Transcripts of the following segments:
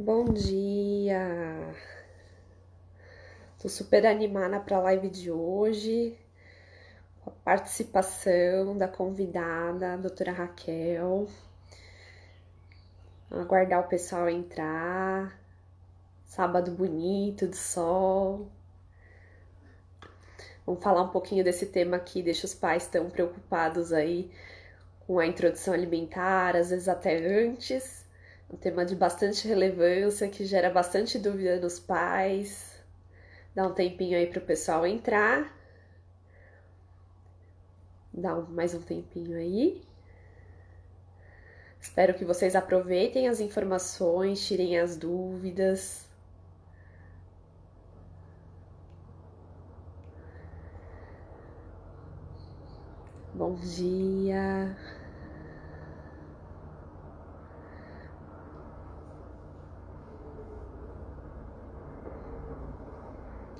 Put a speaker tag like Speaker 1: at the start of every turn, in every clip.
Speaker 1: Bom dia! Tô super animada para a live de hoje, com a participação da convidada, a doutora Raquel. Aguardar o pessoal entrar. Sábado bonito, de sol. Vamos falar um pouquinho desse tema que deixa os pais tão preocupados aí com a introdução alimentar, às vezes até antes. Um tema de bastante relevância que gera bastante dúvida nos pais. Dá um tempinho aí para o pessoal entrar. Mais um tempinho aí. Espero que vocês aproveitem as informações, tirem as dúvidas. Bom dia.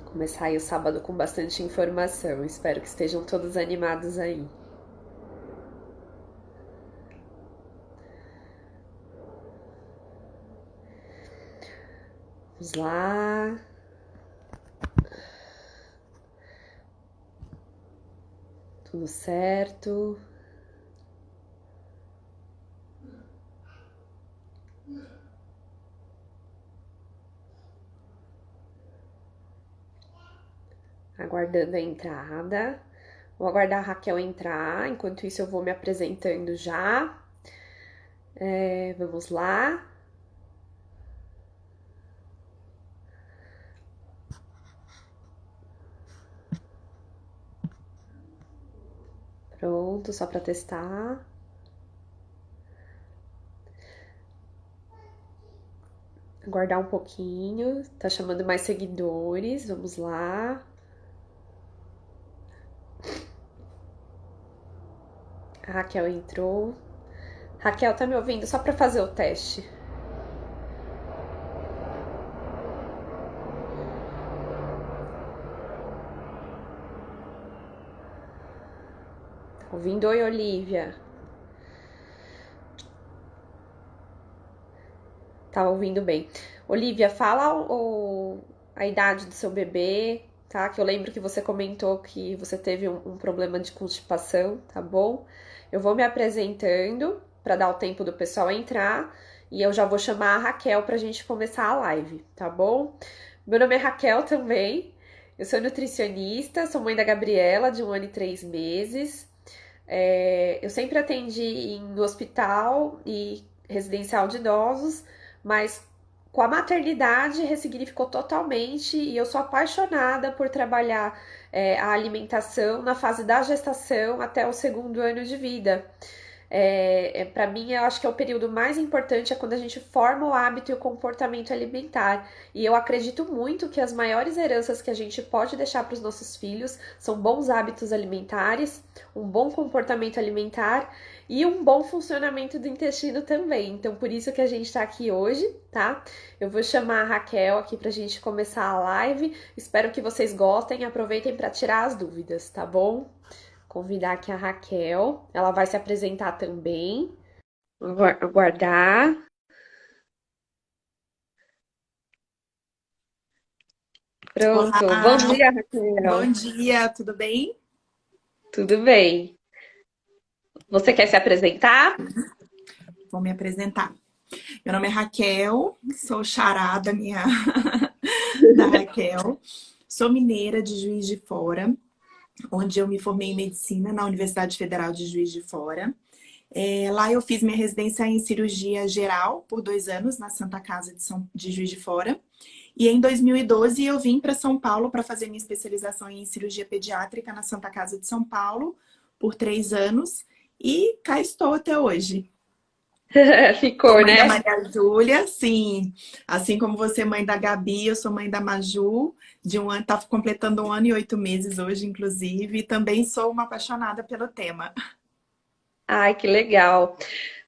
Speaker 1: Começar aí o sábado com bastante informação. Espero que estejam todos animados aí. Vamos lá. Tudo certo. Aguardando a entrada. Vou aguardar a Raquel entrar. Enquanto isso, eu vou me apresentando já. Vamos lá. Pronto, só para testar. Aguardar um pouquinho. Tá chamando mais seguidores. Vamos lá. A Raquel entrou. Raquel, tá me ouvindo? Só para fazer o teste. Tá ouvindo? Oi, Olivia. Tá ouvindo bem. Olivia, fala a idade do seu bebê, tá? Que eu lembro que você comentou que você teve um problema de constipação, tá bom? Eu vou me apresentando para dar o tempo do pessoal entrar e eu já vou chamar a Raquel pra gente começar a live, tá bom? Meu nome é Raquel também. Eu sou nutricionista, sou mãe da Gabriela, de 1 ano e 3 meses. Eu sempre atendi em hospital e residencial de idosos, mas com a maternidade ressignificou totalmente e eu sou apaixonada por trabalhar a alimentação na fase da gestação até o 2º ano de vida. Para mim, eu acho que é o período mais importante é quando a gente forma o hábito e o comportamento alimentar. E eu acredito muito que as maiores heranças que a gente pode deixar para os nossos filhos são bons hábitos alimentares, um bom comportamento alimentar e um bom funcionamento do intestino também. Então, por isso que a gente está aqui hoje, tá? Eu vou chamar a Raquel aqui para a gente começar a live. Espero que vocês gostem e aproveitem para tirar as dúvidas, tá bom? Convidar aqui a Raquel. Ela vai se apresentar também. Aguardar. Pronto. Bom
Speaker 2: Olá,
Speaker 1: dia,
Speaker 2: bom
Speaker 1: Raquel.
Speaker 2: dia, tudo bem?
Speaker 1: Tudo bem? Você quer se apresentar?
Speaker 2: Vou me apresentar. Meu nome é Raquel, sou charada minha da Raquel. Sou mineira de Juiz de Fora, onde eu me formei em medicina na Universidade Federal de Juiz de Fora. Lá eu fiz minha residência em cirurgia geral por 2 anos na Santa Casa de Juiz de Fora. E em 2012 eu vim para São Paulo para fazer minha especialização em cirurgia pediátrica na Santa Casa de São Paulo por 3 anos. E cá estou até hoje. Sou
Speaker 1: Ficou,
Speaker 2: mãe da
Speaker 1: né?
Speaker 2: Maria Júlia, sim. Assim como você é mãe da Gabi, eu sou mãe da Maju, de 1 ano, tá completando 1 ano e 8 meses hoje, inclusive. E também sou uma apaixonada pelo tema.
Speaker 1: Ai, que legal.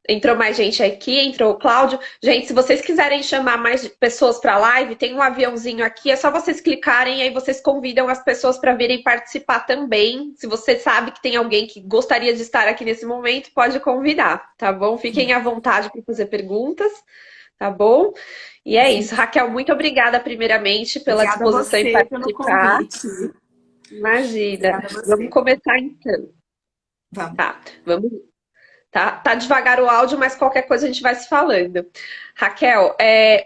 Speaker 1: Entrou mais gente aqui, entrou o Cláudio. Gente, se vocês quiserem chamar mais pessoas para a live, tem um aviãozinho aqui, é só vocês clicarem e aí vocês convidam as pessoas para virem participar também. Se você sabe que tem alguém que gostaria de estar aqui nesse momento, pode convidar, tá bom? Fiquem à vontade para fazer perguntas, tá bom? E é
Speaker 2: Sim.
Speaker 1: isso. Raquel, muito obrigada primeiramente pela
Speaker 2: Obrigada a
Speaker 1: disposição em
Speaker 2: você pelo
Speaker 1: participar.
Speaker 2: convite.
Speaker 1: Imagina.
Speaker 2: Obrigada a
Speaker 1: Vamos
Speaker 2: você.
Speaker 1: começar então.
Speaker 2: Vamos.
Speaker 1: Tá, vamos. Tá devagar o áudio, mas qualquer coisa a gente vai se falando. Raquel,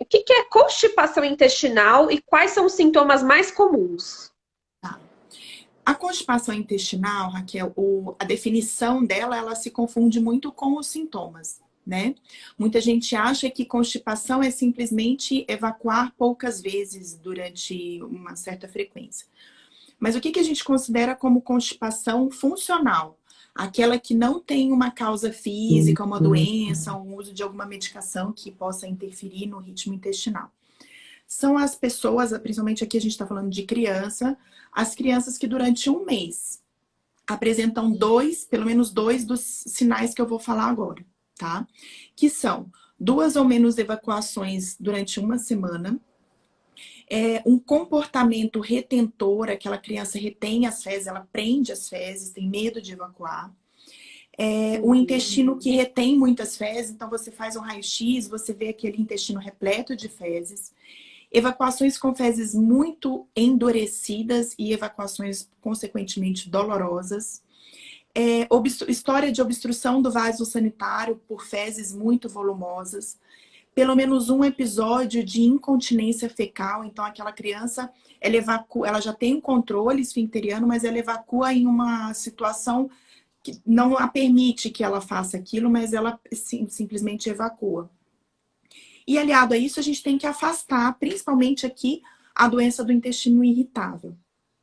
Speaker 1: o que que é constipação intestinal e quais são os sintomas mais comuns?
Speaker 2: Tá. A constipação intestinal, Raquel, a definição dela, ela se confunde muito com os sintomas, né? Muita gente acha que constipação é simplesmente evacuar poucas vezes durante uma certa frequência. Mas o que que a gente considera como constipação funcional? Aquela que não tem uma causa física, uma doença, um uso de alguma medicação que possa interferir no ritmo intestinal. São as pessoas, principalmente aqui a gente está falando de criança, as crianças que durante um mês apresentam pelo menos dois dos sinais que eu vou falar agora, tá? Que são 2 ou menos evacuações durante uma semana, um comportamento retentor, aquela criança retém as fezes, ela prende as fezes, tem medo de evacuar. O intestino que retém muitas fezes, então você faz um raio-x, você vê aquele intestino repleto de fezes. Evacuações com fezes muito endurecidas e evacuações consequentemente dolorosas. História de obstrução do vaso sanitário por fezes muito volumosas. Pelo menos um episódio de incontinência fecal, então aquela criança, ela já tem um controle esfincteriano, mas ela evacua em uma situação que não a permite que ela faça aquilo, mas ela simplesmente evacua. E aliado a isso, a gente tem que afastar, principalmente aqui, a doença do intestino irritável,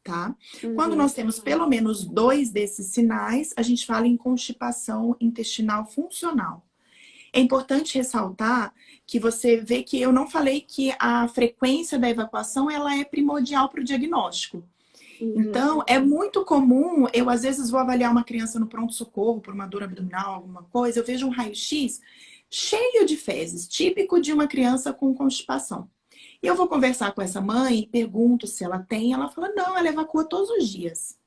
Speaker 2: tá? Quando nós temos pelo menos 2 desses sinais, a gente fala em constipação intestinal funcional. É importante ressaltar que você vê que eu não falei que a frequência da evacuação ela é primordial para o diagnóstico. Então, é muito comum, eu às vezes vou avaliar uma criança no pronto-socorro por uma dor abdominal, alguma coisa, eu vejo um raio-x cheio de fezes, típico de uma criança com constipação. E eu vou conversar com essa mãe e pergunto se ela tem, ela fala, não, ela evacua todos os dias.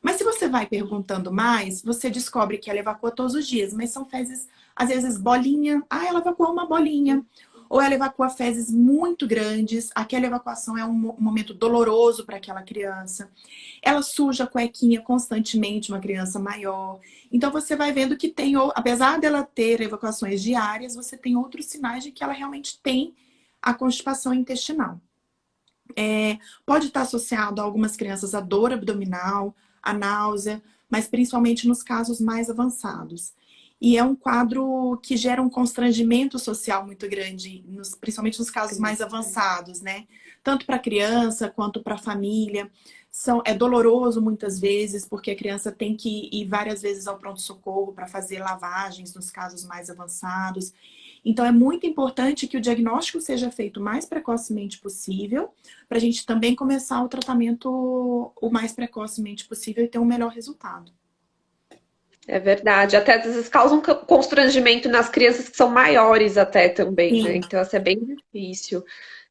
Speaker 2: Mas se você vai perguntando mais, você descobre que ela evacua todos os dias, mas são fezes, às vezes, bolinha. Ah, ela evacuou uma bolinha. Ou ela evacua fezes muito grandes. Aquela evacuação é um momento doloroso para aquela criança. Ela suja a cuequinha constantemente, uma criança maior. Então, você vai vendo que tem, apesar dela ter evacuações diárias, você tem outros sinais de que ela realmente tem a constipação intestinal. Pode estar associado a algumas crianças a dor abdominal, a náusea, mas principalmente nos casos mais avançados. E é um quadro que gera um constrangimento social muito grande, principalmente nos casos mais avançados, né? Tanto para a criança quanto para a família. É doloroso muitas vezes, porque a criança tem que ir várias vezes ao pronto-socorro para fazer lavagens nos casos mais avançados. Então, é muito importante que o diagnóstico seja feito o mais precocemente possível, para a gente também começar o tratamento o mais precocemente possível e ter um melhor resultado.
Speaker 1: É verdade. Até às vezes causa um constrangimento nas crianças que são maiores até também, né?
Speaker 2: Sim,
Speaker 1: Então, isso é bem difícil.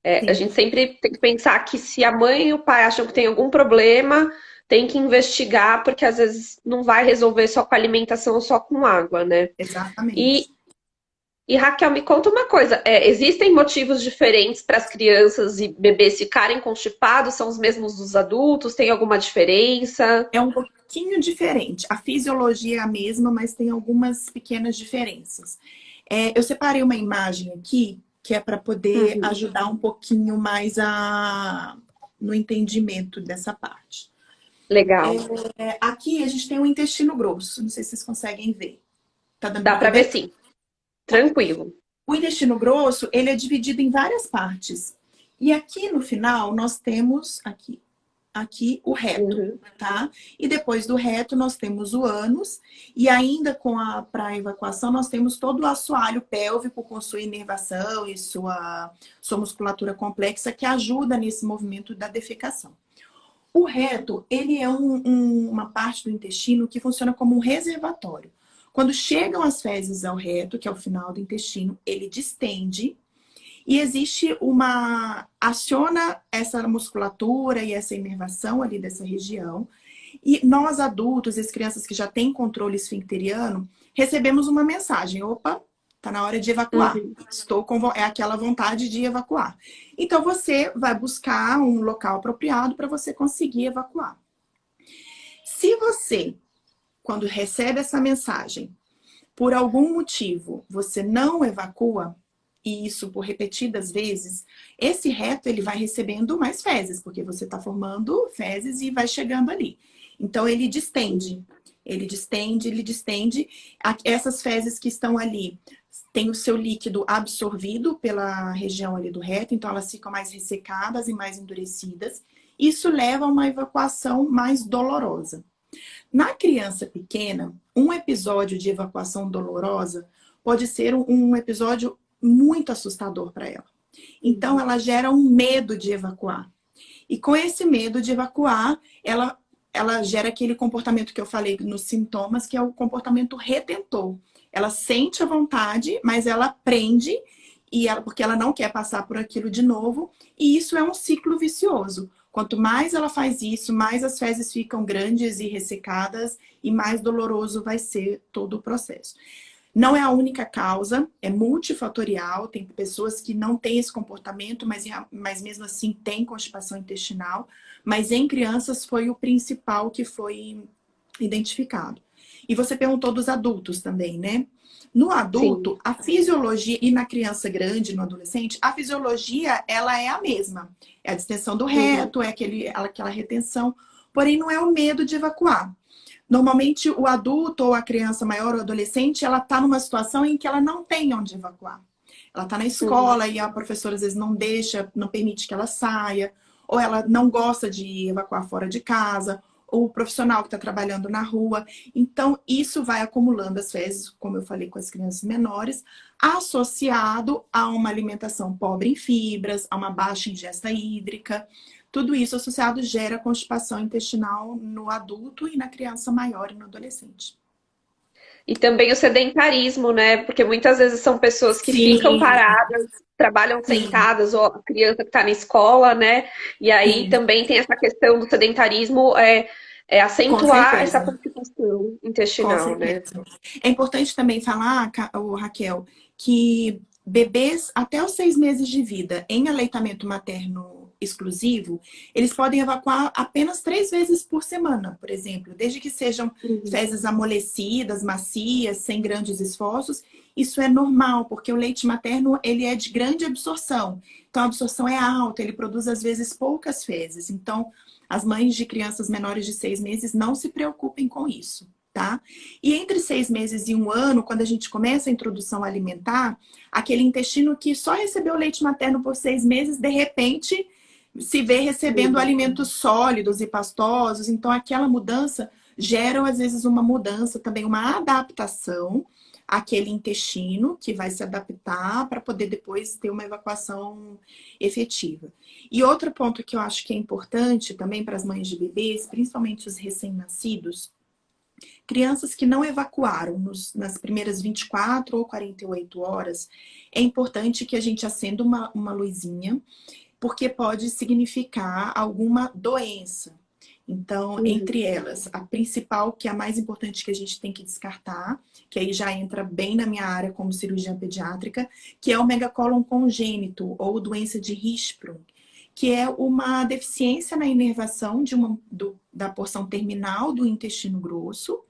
Speaker 1: A
Speaker 2: sim,
Speaker 1: gente sempre tem que pensar que se a mãe e o pai acham que tem algum problema, tem que investigar, porque às vezes não vai resolver só com alimentação ou só com água, né? E,
Speaker 2: exatamente.
Speaker 1: e Raquel, me conta uma coisa: existem motivos diferentes para as crianças e bebês ficarem constipados? São os mesmos dos adultos? Tem alguma diferença?
Speaker 2: É um pouquinho diferente. A fisiologia é a mesma, mas tem algumas pequenas diferenças. Eu separei uma imagem aqui, que é para poder
Speaker 1: Uhum.
Speaker 2: ajudar um pouquinho mais no entendimento dessa parte.
Speaker 1: Legal.
Speaker 2: Aqui a gente tem o intestino grosso, não sei se vocês conseguem ver. Tá dando
Speaker 1: Dá
Speaker 2: para ver
Speaker 1: para ver
Speaker 2: bem?
Speaker 1: sim. Tranquilo.
Speaker 2: O intestino grosso, ele é dividido em várias partes. E aqui no final nós temos aqui o reto,
Speaker 1: Uhum.
Speaker 2: tá? E depois do reto nós temos o ânus e ainda para evacuação nós temos todo o assoalho pélvico com sua inervação e sua musculatura complexa que ajuda nesse movimento da defecação. O reto, ele é uma parte do intestino que funciona como um reservatório. Quando chegam as fezes ao reto, que é o final do intestino, ele distende e aciona essa musculatura e essa inervação ali dessa região. E nós adultos, as crianças que já têm controle esfincteriano, recebemos uma mensagem: opa, Tá na hora de evacuar.
Speaker 1: Uhum.
Speaker 2: É aquela vontade de evacuar. Então, você vai buscar um local apropriado para você conseguir evacuar. Se você, quando recebe essa mensagem, por algum motivo, você não evacua, e isso por repetidas vezes, esse reto ele vai recebendo mais fezes, porque você está formando fezes e vai chegando ali. Então, ele distende. Ele distende, ele distende. Essas fezes que estão ali têm o seu líquido absorvido pela região ali do reto, então elas ficam mais ressecadas e mais endurecidas. Isso leva a uma evacuação mais dolorosa. Na criança pequena, um episódio de evacuação dolorosa pode ser um episódio muito assustador para ela. Então, ela gera um medo de evacuar. E com esse medo de evacuar, ela gera aquele comportamento que eu falei nos sintomas, que é o comportamento retentor. Ela sente a vontade, mas ela prende, porque ela não quer passar por aquilo de novo. E isso é um ciclo vicioso. Quanto mais ela faz isso, mais as fezes ficam grandes e ressecadas e mais doloroso vai ser todo o processo. Não é a única causa, é multifatorial. Tem pessoas que não têm esse comportamento, mas mesmo assim têm constipação intestinal. Mas em crianças foi o principal que foi identificado. E você perguntou dos adultos também, né? No
Speaker 1: Sim.
Speaker 2: adulto, a fisiologia, e na criança grande, no adolescente, a fisiologia, ela é a mesma. É a distensão do
Speaker 1: Uhum.
Speaker 2: reto, é aquela retenção, porém não é o medo de evacuar. Normalmente, o adulto ou a criança maior ou adolescente, ela está numa situação em que ela não tem onde evacuar. Ela está na
Speaker 1: Uhum.
Speaker 2: escola e a professora às vezes não deixa, não permite que ela saia, ou ela não gosta de evacuar fora de casa, ou o profissional que está trabalhando na rua. Então, isso vai acumulando as fezes, como eu falei com as crianças menores, associado a uma alimentação pobre em fibras, a uma baixa ingesta hídrica. Tudo isso associado gera constipação intestinal no adulto e na criança maior e no adolescente.
Speaker 1: E também o sedentarismo, né? Porque muitas vezes são pessoas que ficam
Speaker 2: Sim,
Speaker 1: paradas, trabalham
Speaker 2: sim,
Speaker 1: sentadas, ou a criança que está na escola, né? E aí
Speaker 2: sim,
Speaker 1: também tem essa questão do sedentarismo, é
Speaker 2: com
Speaker 1: acentuar essa
Speaker 2: certeza.
Speaker 1: constipação
Speaker 2: Com
Speaker 1: intestinal, né?
Speaker 2: certeza. É importante também falar, Raquel, que bebês até os 6 meses de vida em aleitamento materno exclusivo, eles podem evacuar apenas 3 vezes por semana, por exemplo, desde que sejam
Speaker 1: Uhum.
Speaker 2: fezes amolecidas, macias, sem grandes esforços. Isso é normal, porque o leite materno ele é de grande absorção. Então a absorção é alta, ele produz às vezes poucas fezes. Então as mães de crianças menores de 6 meses não se preocupem com isso. Tá? E entre 6 meses e um ano, quando a gente começa a introdução alimentar, aquele intestino que só recebeu leite materno por 6 meses, de repente se vê recebendo
Speaker 1: Uhum.
Speaker 2: alimentos sólidos e pastosos. Então, aquela mudança gera, às vezes, uma mudança, também uma adaptação àquele intestino que vai se adaptar para poder depois ter uma evacuação efetiva. E outro ponto que eu acho que é importante também para as mães de bebês, principalmente os recém-nascidos, crianças que não evacuaram nas primeiras 24 ou 48 horas, é importante que a gente acenda uma luzinha, porque pode significar alguma doença. Então,
Speaker 1: Uhum.
Speaker 2: entre elas, a principal, que é a mais importante que a gente tem que descartar, que aí já entra bem na minha área como cirurgiã pediátrica, que é o megacólon congênito ou doença de Hirschsprung, que é uma deficiência na inervação da porção terminal do intestino grosso.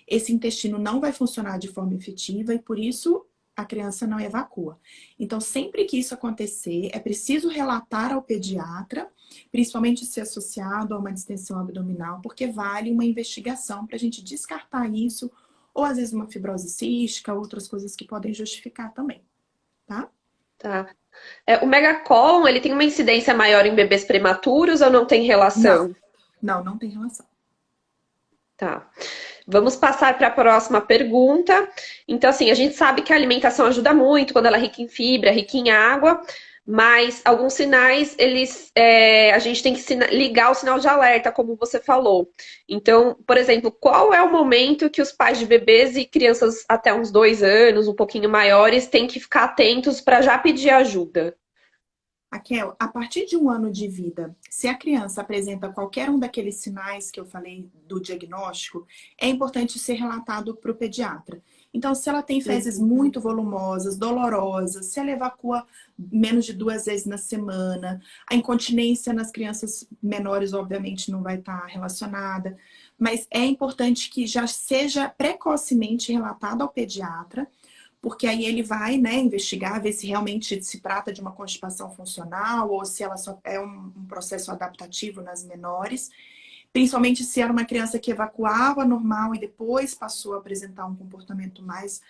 Speaker 2: Esse intestino não vai funcionar de forma efetiva e por isso a criança não evacua. Então, sempre que isso acontecer, é preciso relatar ao pediatra, principalmente se associado a uma distensão abdominal, porque vale uma investigação para a gente descartar isso, ou às vezes uma fibrose cística, outras coisas que podem justificar também, tá?
Speaker 1: Tá. O megacólon, ele tem uma incidência maior em bebês prematuros ou não tem
Speaker 2: Não,
Speaker 1: relação?
Speaker 2: não tem relação.
Speaker 1: Tá. Vamos passar para a próxima pergunta. Então, assim, a gente sabe que a alimentação ajuda muito quando ela é rica em fibra, rica em água, mas alguns sinais, a gente tem que ligar o sinal de alerta, como você falou. Então, por exemplo, qual é o momento que os pais de bebês e crianças até uns 2 anos, um pouquinho maiores, têm que ficar atentos para já pedir ajuda?
Speaker 2: Raquel, a partir de um ano de vida, se a criança apresenta qualquer um daqueles sinais que eu falei do diagnóstico, é importante ser relatado para o pediatra. Então, se ela tem fezes
Speaker 1: Uhum.
Speaker 2: muito volumosas, dolorosas, se ela evacua menos de 2 vezes na semana, a incontinência nas crianças menores, obviamente, não vai estar relacionada. Mas é importante que já seja precocemente relatado ao pediatra, porque aí ele vai, né, investigar, ver se realmente se trata de uma constipação funcional ou se ela só é um processo adaptativo nas menores. Principalmente se era uma criança que evacuava normal e depois passou a apresentar um comportamento mais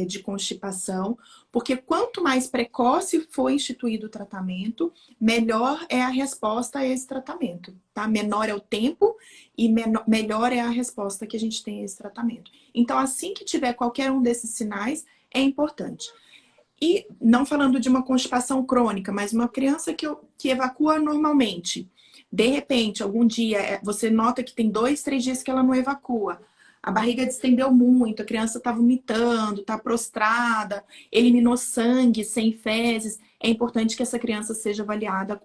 Speaker 2: de constipação, porque quanto mais precoce for instituído o tratamento, melhor é a resposta a esse tratamento, tá? Menor é o tempo e melhor é a resposta que a gente tem a esse tratamento. Então, assim que tiver qualquer um desses sinais, é importante. E não falando de uma constipação crônica, mas uma criança que evacua normalmente. De repente, algum dia, você nota que tem 2, 3 dias que ela não evacua. A barriga distendeu muito, a criança está vomitando, está prostrada, eliminou sangue sem fezes. É importante que essa criança seja avaliada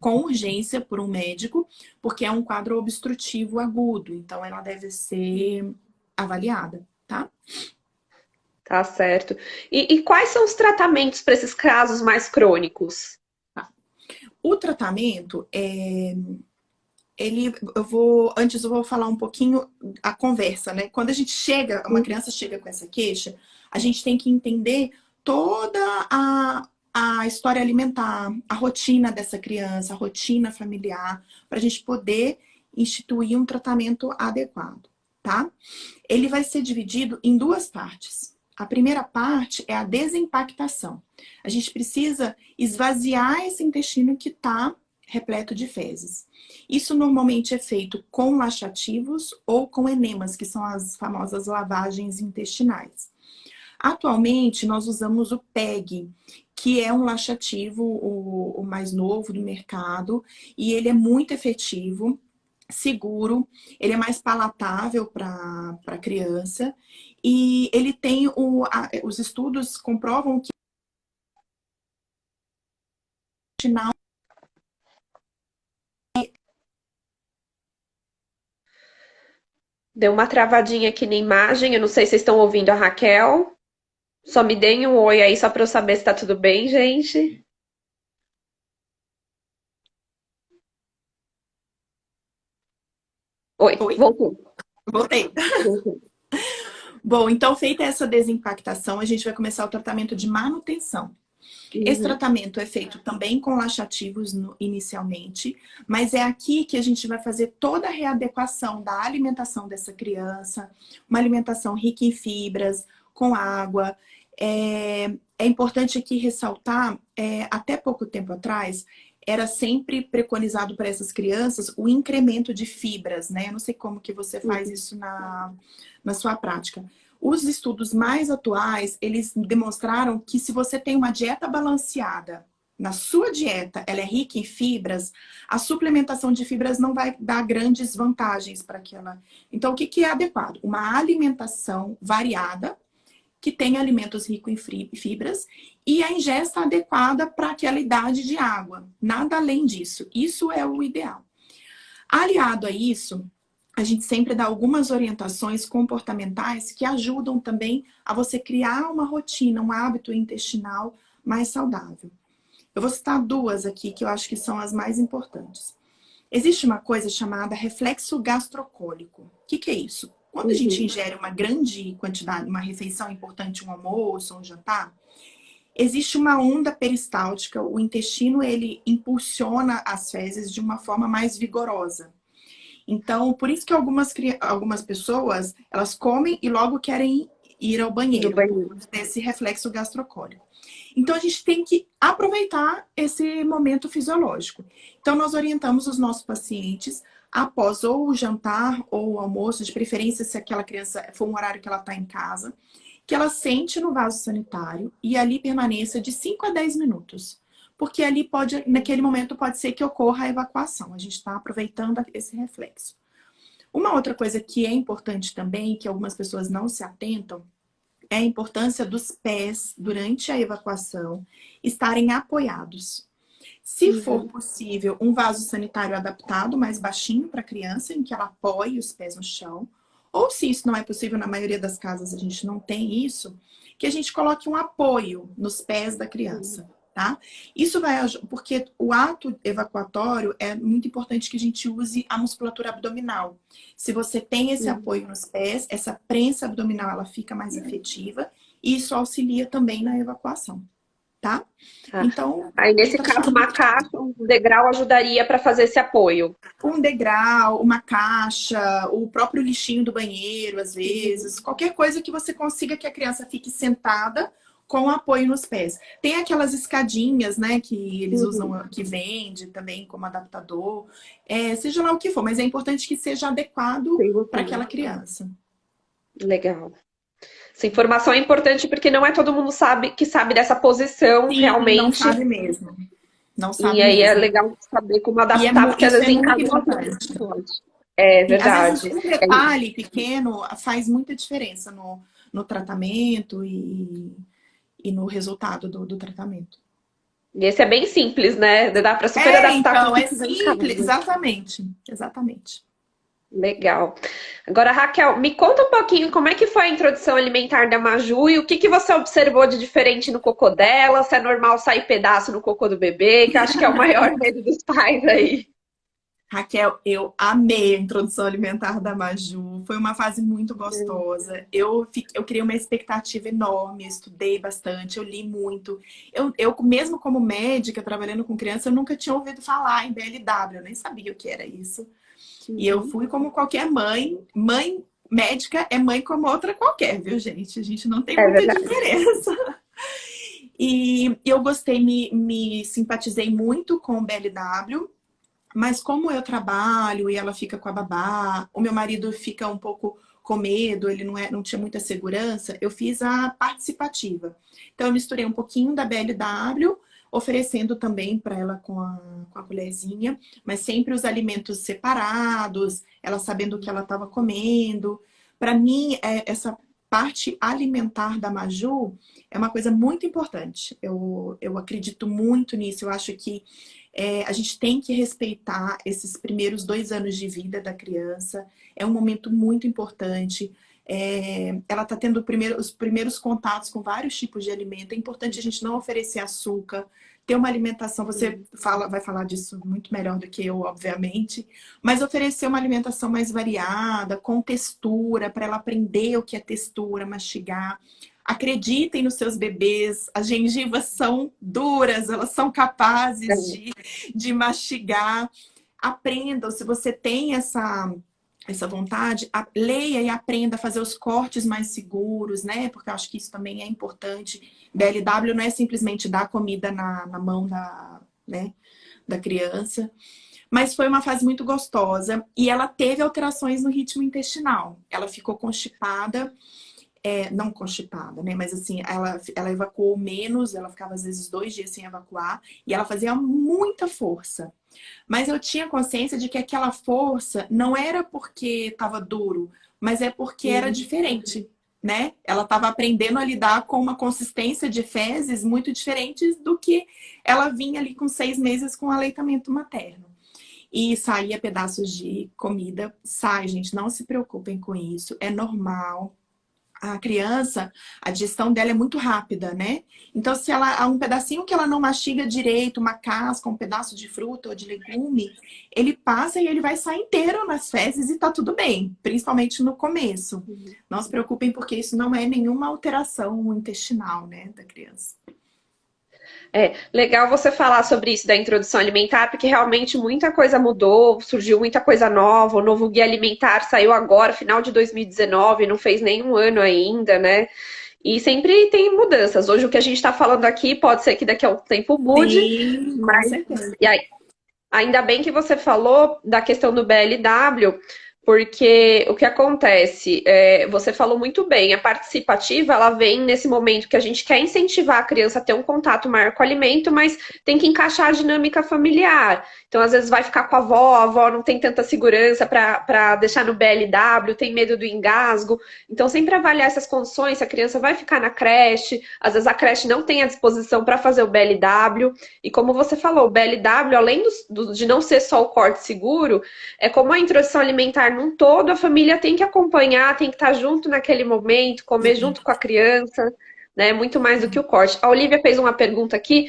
Speaker 2: com urgência por um médico, porque é um quadro obstrutivo agudo. Então, ela deve ser avaliada, tá?
Speaker 1: Tá certo. E quais são os tratamentos para esses casos mais crônicos?
Speaker 2: O tratamento, antes eu vou falar um pouquinho a conversa, né? Quando a gente chega, uma criança chega com essa queixa, a gente tem que entender toda a história alimentar, a rotina dessa criança, a rotina familiar, para a gente poder instituir um tratamento adequado, tá? Ele vai ser dividido em duas partes. A primeira parte é a desempactação. A gente precisa esvaziar esse intestino que está repleto de fezes. Isso normalmente é feito com laxativos ou com enemas, que são as famosas lavagens intestinais. Atualmente, nós usamos o PEG, que é um laxativo, o mais novo do mercado, e ele é muito efetivo, seguro, ele é mais palatável para a criança, e ele tem os estudos comprovam que no
Speaker 1: Deu uma travadinha aqui na imagem, eu não sei se vocês estão ouvindo a Raquel. Só me deem um oi aí, só para eu saber se tá tudo bem, gente. Oi,
Speaker 2: Oi,
Speaker 1: voltou.
Speaker 2: voltei.
Speaker 1: Voltou.
Speaker 2: Bom, então feita essa desimpactação, a gente vai começar o tratamento de manutenção. Esse
Speaker 1: Uhum.
Speaker 2: tratamento é feito também com laxativos inicialmente, mas é aqui que a gente vai fazer toda a readequação da alimentação dessa criança, uma alimentação rica em fibras, com água. É importante aqui ressaltar, até pouco tempo atrás, era sempre preconizado para essas crianças o incremento de fibras, né? Eu não sei como que você faz
Speaker 1: Uhum.
Speaker 2: isso na sua prática. Os estudos mais atuais, eles demonstraram que se você tem uma dieta balanceada, na sua dieta ela é rica em fibras, a suplementação de fibras não vai dar grandes vantagens para aquela. Então, o que é adequado? Uma alimentação variada, que tem alimentos ricos em fibras, e a ingesta adequada para aquela idade de água. Nada além disso. Isso é o ideal. Aliado a isso, a gente sempre dá algumas orientações comportamentais que ajudam também a você criar uma rotina, um hábito intestinal mais saudável. Eu vou citar duas aqui que eu acho que são as mais importantes. Existe uma coisa chamada reflexo gastrocólico. O que é isso? Quando a gente
Speaker 1: Uhum.
Speaker 2: ingere uma grande quantidade, uma refeição importante, um almoço, um jantar, existe uma onda peristáltica, o intestino ele impulsiona as fezes de uma forma mais vigorosa. Então, por isso que algumas pessoas, elas comem e logo querem ir ao
Speaker 1: E no
Speaker 2: banheiro, por
Speaker 1: banheiro.
Speaker 2: conta desse reflexo gastrocólico. Então, a gente tem que aproveitar esse momento fisiológico. Então, nós orientamos os nossos pacientes após ou o jantar ou o almoço, de preferência se aquela criança for um horário que ela está em casa, que ela sente no vaso sanitário e ali permaneça de 5 a 10 minutos. Porque ali pode, naquele momento, pode ser que ocorra a evacuação. A gente está aproveitando esse reflexo. Uma outra coisa que é importante também, que algumas pessoas não se atentam, é a importância dos pés, durante a evacuação, estarem apoiados. Se for
Speaker 1: Uhum.
Speaker 2: possível, um vaso sanitário adaptado, mais baixinho para a criança, em que ela apoie os pés no chão, Ou se isso não é possível, na maioria das casas a gente não tem isso, que a gente coloque um apoio nos pés da criança, tá? Isso vai porque o ato evacuatório é muito importante que a gente use a musculatura abdominal. Se você tem esse apoio nos pés, essa prensa abdominal ela fica mais efetiva e isso auxilia também na evacuação, tá?
Speaker 1: Tá.
Speaker 2: Então,
Speaker 1: Aí, nesse caso, uma caixa, um degrau ajudaria para fazer esse apoio.
Speaker 2: um degrau, uma caixa, o próprio lixinho do banheiro, às vezes, qualquer coisa que você consiga que a criança fique sentada com apoio nos pés. Tem aquelas escadinhas, né, que eles usam, que vende também como adaptador, seja lá o que for, mas é importante que seja adequado para aquela criança.
Speaker 1: Legal. Essa informação é importante porque não é todo mundo que sabe dessa posição
Speaker 2: Sim, não
Speaker 1: realmente.
Speaker 2: sabe mesmo. Não sabe
Speaker 1: E aí é
Speaker 2: mesmo.
Speaker 1: legal saber como
Speaker 2: E
Speaker 1: adaptar, porque às
Speaker 2: isso
Speaker 1: vezes
Speaker 2: é
Speaker 1: em
Speaker 2: muito
Speaker 1: casa não
Speaker 2: importante.
Speaker 1: pode. É
Speaker 2: Sim, às vezes
Speaker 1: verdade.
Speaker 2: um detalhe pequeno faz muita diferença no tratamento e no resultado do tratamento.
Speaker 1: E esse é bem simples, né? Dá para super adaptar com o
Speaker 2: Então,
Speaker 1: que
Speaker 2: é
Speaker 1: tiver em
Speaker 2: simples,
Speaker 1: casa.
Speaker 2: exatamente, exatamente.
Speaker 1: Legal. Agora, Raquel, me conta um pouquinho como é que foi a introdução alimentar da Maju e o que você observou de diferente no cocô dela, se é normal sair pedaço no cocô do bebê, que eu acho que é o maior medo dos pais aí.
Speaker 2: Raquel, eu amei a introdução alimentar da Maju. Foi uma fase muito gostosa. Eu criei uma expectativa enorme, eu estudei bastante, eu li muito. Eu, mesmo como médica, trabalhando com criança, eu nunca tinha ouvido falar em BLW, eu nem sabia o que era isso. E eu fui como qualquer mãe. Mãe médica é mãe como outra qualquer, viu, gente? A gente não tem
Speaker 1: É
Speaker 2: muita
Speaker 1: verdade.
Speaker 2: diferença. E eu gostei, me simpatizei muito com o BLW. Mas como eu trabalho e ela fica com a babá, o meu marido fica um pouco com medo, ele não tinha muita segurança, eu fiz a participativa. Então eu misturei um pouquinho da BLW, oferecendo também para ela com a colherzinha, mas sempre os alimentos separados, ela sabendo o que ela estava comendo. Para mim, essa parte alimentar da Maju é uma coisa muito importante. Eu acredito muito nisso, eu acho que a gente tem que respeitar esses primeiros 2 anos de vida da criança. É um momento muito importante. Ela está tendo os primeiros contatos com vários tipos de alimento. É importante a gente não oferecer açúcar, ter uma alimentação. Você vai falar disso muito melhor do que eu, obviamente, mas oferecer uma alimentação mais variada, com textura, para ela aprender o que é textura, mastigar. Acreditem nos seus bebês, as gengivas são duras, elas são capazes de mastigar. Aprendam, se você tem essa vontade, leia e aprenda a fazer os cortes mais seguros, né? Porque eu acho que isso também é importante. BLW não é simplesmente dar comida na mão né, da criança. Mas foi uma fase muito gostosa e ela teve alterações no ritmo intestinal. Ela ficou constipada. Não constipada, né? Mas assim, ela evacuou menos, ela ficava às vezes 2 dias sem evacuar e ela fazia muita força. Mas eu tinha consciência de que aquela força não era porque estava duro, mas é porque era diferente, né? Ela estava aprendendo a lidar com uma consistência de fezes muito diferente do que ela vinha ali com 6 meses com aleitamento materno. E saía pedaços de comida. Sai, gente, não se preocupem com isso, é normal. A criança, a digestão dela é muito rápida, né? Então, se ela há um pedacinho que ela não mastiga direito, uma casca, um pedaço de fruta ou de legume, ele passa e ele vai sair inteiro nas fezes e tá tudo bem, principalmente no começo. Não se preocupem, porque isso não é nenhuma alteração intestinal, né, da criança.
Speaker 1: Legal você falar sobre isso da introdução alimentar, porque realmente muita coisa mudou, surgiu muita coisa nova. O novo guia alimentar saiu agora, final de 2019, não fez nenhum ano ainda, né? E sempre tem mudanças. Hoje o que a gente está falando aqui pode ser que daqui a um tempo mude,
Speaker 2: Sim, com
Speaker 1: mas
Speaker 2: certeza.
Speaker 1: e aí, ainda bem que você falou da questão do BLW, porque o que acontece, você falou muito bem, a participativa ela vem nesse momento que a gente quer incentivar a criança a ter um contato maior com o alimento, mas tem que encaixar a dinâmica familiar. Então, às vezes, vai ficar com a avó não tem tanta segurança para deixar no BLW, tem medo do engasgo. Então, sempre avaliar essas condições, se a criança vai ficar na creche, às vezes a creche não tem a disposição para fazer o BLW. E como você falou, o BLW, além de não ser só o corte seguro, é como a introdução alimentar num todo, a família tem que acompanhar, tem que estar junto naquele momento, comer
Speaker 2: Sim.
Speaker 1: junto com a criança, né? Muito mais do que o corte. A Olivia fez uma pergunta aqui: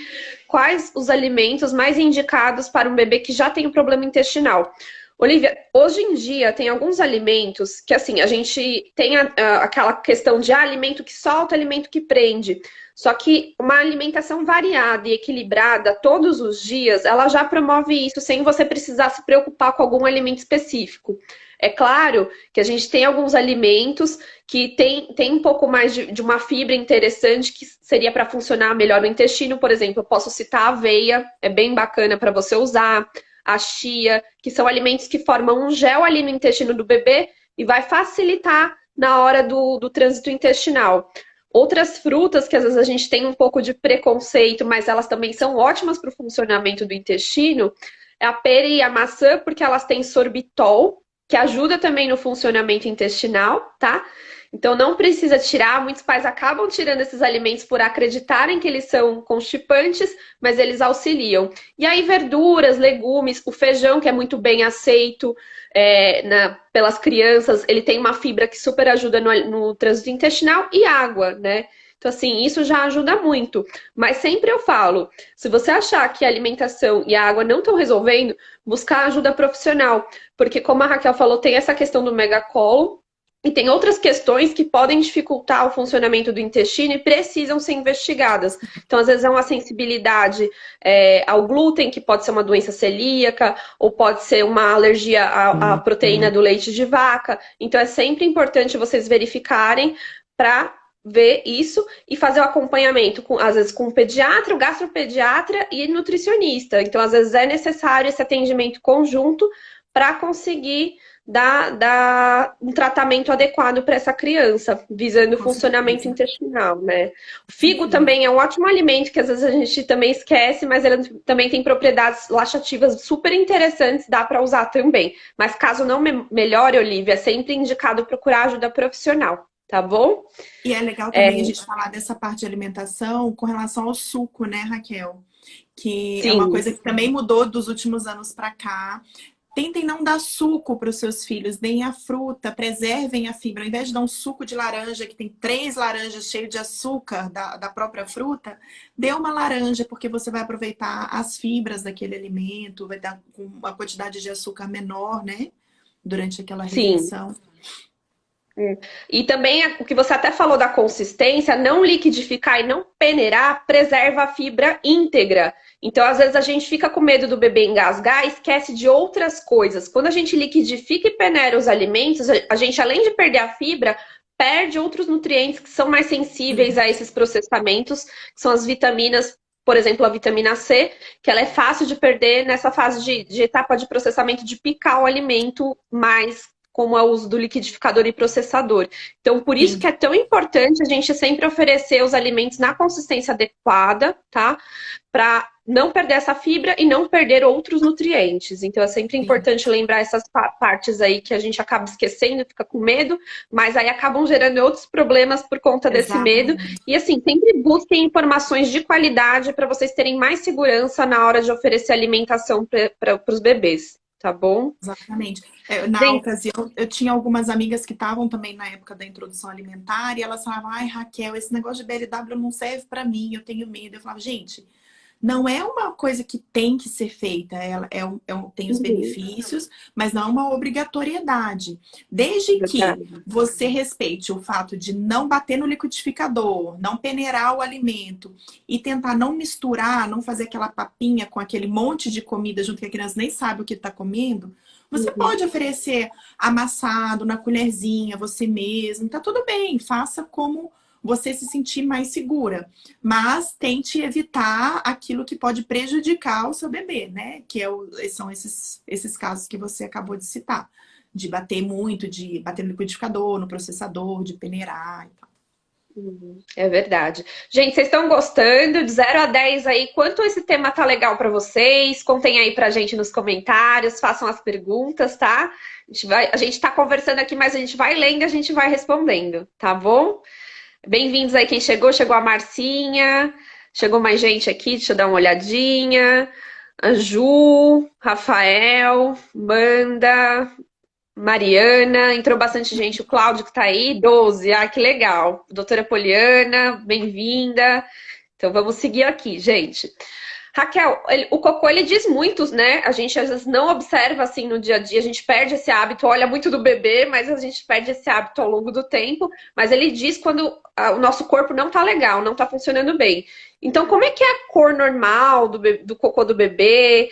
Speaker 1: quais os alimentos mais indicados para um bebê que já tem um problema intestinal? Olivia, hoje em dia tem alguns alimentos que assim, a gente tem aquela questão de alimento que solta, alimento que prende. Só que uma alimentação variada e equilibrada todos os dias, ela já promove isso sem você precisar se preocupar com algum alimento específico. É claro que a gente tem alguns alimentos que tem um pouco mais de uma fibra interessante que seria para funcionar melhor no intestino. Por exemplo, eu posso citar a aveia, é bem bacana para você usar, a chia, que são alimentos que formam um gel ali no intestino do bebê e vai facilitar na hora do trânsito intestinal. Outras frutas que às vezes a gente tem um pouco de preconceito, mas elas também são ótimas para o funcionamento do intestino, é a pera e a maçã, porque elas têm sorbitol, que ajuda também no funcionamento intestinal, tá? Então não precisa tirar, muitos pais acabam tirando esses alimentos por acreditarem que eles são constipantes, mas eles auxiliam. E aí verduras, legumes, o feijão que é muito bem aceito pelas crianças, ele tem uma fibra que super ajuda no trânsito intestinal e água, né? Então, assim, isso já ajuda muito. Mas sempre eu falo, se você achar que a alimentação e a água não estão resolvendo, buscar ajuda profissional. Porque, como a Raquel falou, tem essa questão do megacolo, e tem outras questões que podem dificultar o funcionamento do intestino e precisam ser investigadas. Então, às vezes, é uma sensibilidade ao glúten, que pode ser uma doença celíaca, ou pode ser uma alergia à proteína do leite de vaca. Então, é sempre importante vocês verificarem para ver isso e fazer o acompanhamento, às vezes, com o pediatra, o gastropediatra e nutricionista. Então, às vezes, é necessário esse atendimento conjunto para conseguir dar um tratamento adequado para essa criança, visando o
Speaker 2: Com
Speaker 1: funcionamento
Speaker 2: certeza.
Speaker 1: intestinal, né? O
Speaker 2: Com
Speaker 1: figo
Speaker 2: certeza.
Speaker 1: também é um ótimo alimento que às vezes a gente também esquece, mas ele também tem propriedades laxativas super interessantes, dá para usar também. Mas caso não melhore, Olivia, é sempre indicado procurar ajuda profissional, tá bom?
Speaker 2: E é legal
Speaker 1: É,
Speaker 2: também a gente falar dessa parte de alimentação com relação ao suco, né, Raquel? Que é uma
Speaker 1: sim,
Speaker 2: coisa que também mudou dos últimos anos para cá. Tentem não dar suco para os seus filhos, deem a fruta, preservem a fibra. Ao invés de dar um suco de laranja, que tem 3 laranjas cheias de açúcar da própria fruta, dê uma laranja, porque você vai aproveitar as fibras daquele alimento, vai dar com uma quantidade de açúcar menor, né? Durante aquela
Speaker 1: sim.
Speaker 2: refeição.
Speaker 1: E também o que você até falou da consistência, não liquidificar e não peneirar, preserva a fibra íntegra. Então, às vezes, a gente fica com medo do bebê engasgar e esquece de outras coisas. Quando a gente liquidifica e peneira os alimentos, a gente, além de perder a fibra, perde outros nutrientes que são mais sensíveis
Speaker 2: Sim,
Speaker 1: a esses processamentos, que são as vitaminas, por exemplo, a vitamina C, que ela é fácil de perder nessa fase de etapa de processamento, de picar o alimento mais como é o uso do liquidificador e processador. Então, por isso
Speaker 2: sim,
Speaker 1: que é tão importante a gente sempre oferecer os alimentos na consistência adequada, tá? Para não perder essa fibra e não perder outros nutrientes. Então, é sempre
Speaker 2: sim.
Speaker 1: importante lembrar essas partes aí que a gente acaba esquecendo, fica com medo, mas aí acabam gerando outros problemas por conta desse medo.
Speaker 2: Exatamente.
Speaker 1: E assim, sempre busquem informações de qualidade para vocês terem mais segurança na hora de oferecer alimentação para os bebês, tá bom?
Speaker 2: Exatamente. Na
Speaker 1: Gente,
Speaker 2: ocasião, eu tinha algumas amigas que estavam também na época da introdução alimentar e elas falavam: ai, Raquel, esse negócio de BLW não serve para mim, eu tenho medo. Eu falava: gente, não é uma coisa que tem que ser feita, tem os
Speaker 1: uhum,
Speaker 2: benefícios, mas não é uma obrigatoriedade. Desde que
Speaker 1: verdade.
Speaker 2: você respeite o fato de não bater no liquidificador, não peneirar o alimento e tentar não misturar, não fazer aquela papinha com aquele monte de comida junto que a criança nem sabe o que está comendo, você
Speaker 1: Uhum.
Speaker 2: pode oferecer amassado na colherzinha, você mesmo, tá tudo bem, faça como você se sentir mais segura. Mas tente evitar aquilo que pode prejudicar o seu bebê, né? São esses casos que você acabou de citar. De bater muito, de bater no liquidificador, no processador, de peneirar e tal.
Speaker 1: É verdade. Gente, vocês estão gostando? De 0 a 10 aí, quanto esse tema tá legal para vocês? Contem aí pra gente nos comentários, façam as perguntas, tá? A gente tá conversando aqui, mas a gente vai lendo e a gente vai respondendo, tá bom? Bem-vindos aí quem chegou. Chegou a Marcinha, chegou mais gente aqui, deixa eu dar uma olhadinha. A Ju, Rafael, Manda, Mariana, entrou bastante gente, o Cláudio que tá aí, 12, que legal. Doutora Poliana, bem-vinda. Então vamos seguir aqui, gente. Raquel, o cocô ele diz muitos, né? A gente às vezes não observa assim no dia a dia, a gente perde esse hábito, olha muito do bebê, mas a gente perde esse hábito ao longo do tempo. Mas ele diz quando o nosso corpo não tá legal, não tá funcionando bem. Então, como é que é a cor normal do cocô do bebê?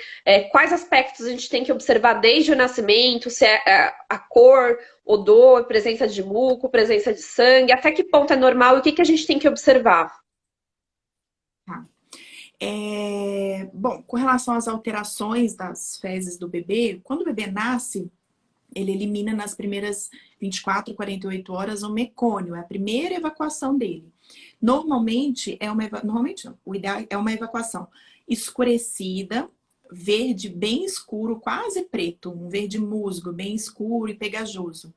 Speaker 1: Quais aspectos a gente tem que observar desde o nascimento? Se é a cor, odor, presença de muco, presença de sangue, até que ponto é normal e o que que a gente tem que observar?
Speaker 2: Tá. Bom, com relação às alterações das fezes do bebê, quando o bebê nasce, ele elimina nas primeiras 24, 48 horas o mecônio, é a primeira evacuação dele. Normalmente, normalmente não, o ideal é uma evacuação escurecida, verde bem escuro, quase preto, um verde musgo, bem escuro e pegajoso.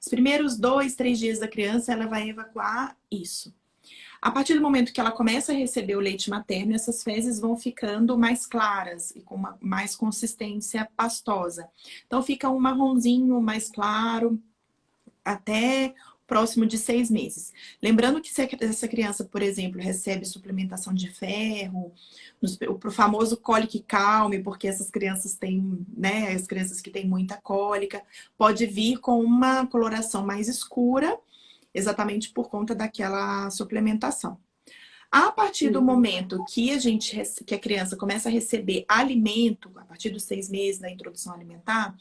Speaker 2: Os primeiros 2, 3 dias da criança, ela vai evacuar isso. A partir do momento que ela começa a receber o leite materno, essas fezes vão ficando mais claras e com mais consistência pastosa. Então fica um marronzinho mais claro até próximo de 6 meses. Lembrando que se essa criança, por exemplo, recebe suplementação de ferro, o famoso cólico calme, porque essas crianças têm, né, as crianças que têm muita cólica, pode vir com uma coloração mais escura, exatamente por conta daquela suplementação. A partir do momento que a criança começa a receber alimento, a partir dos 6 meses da introdução alimentar,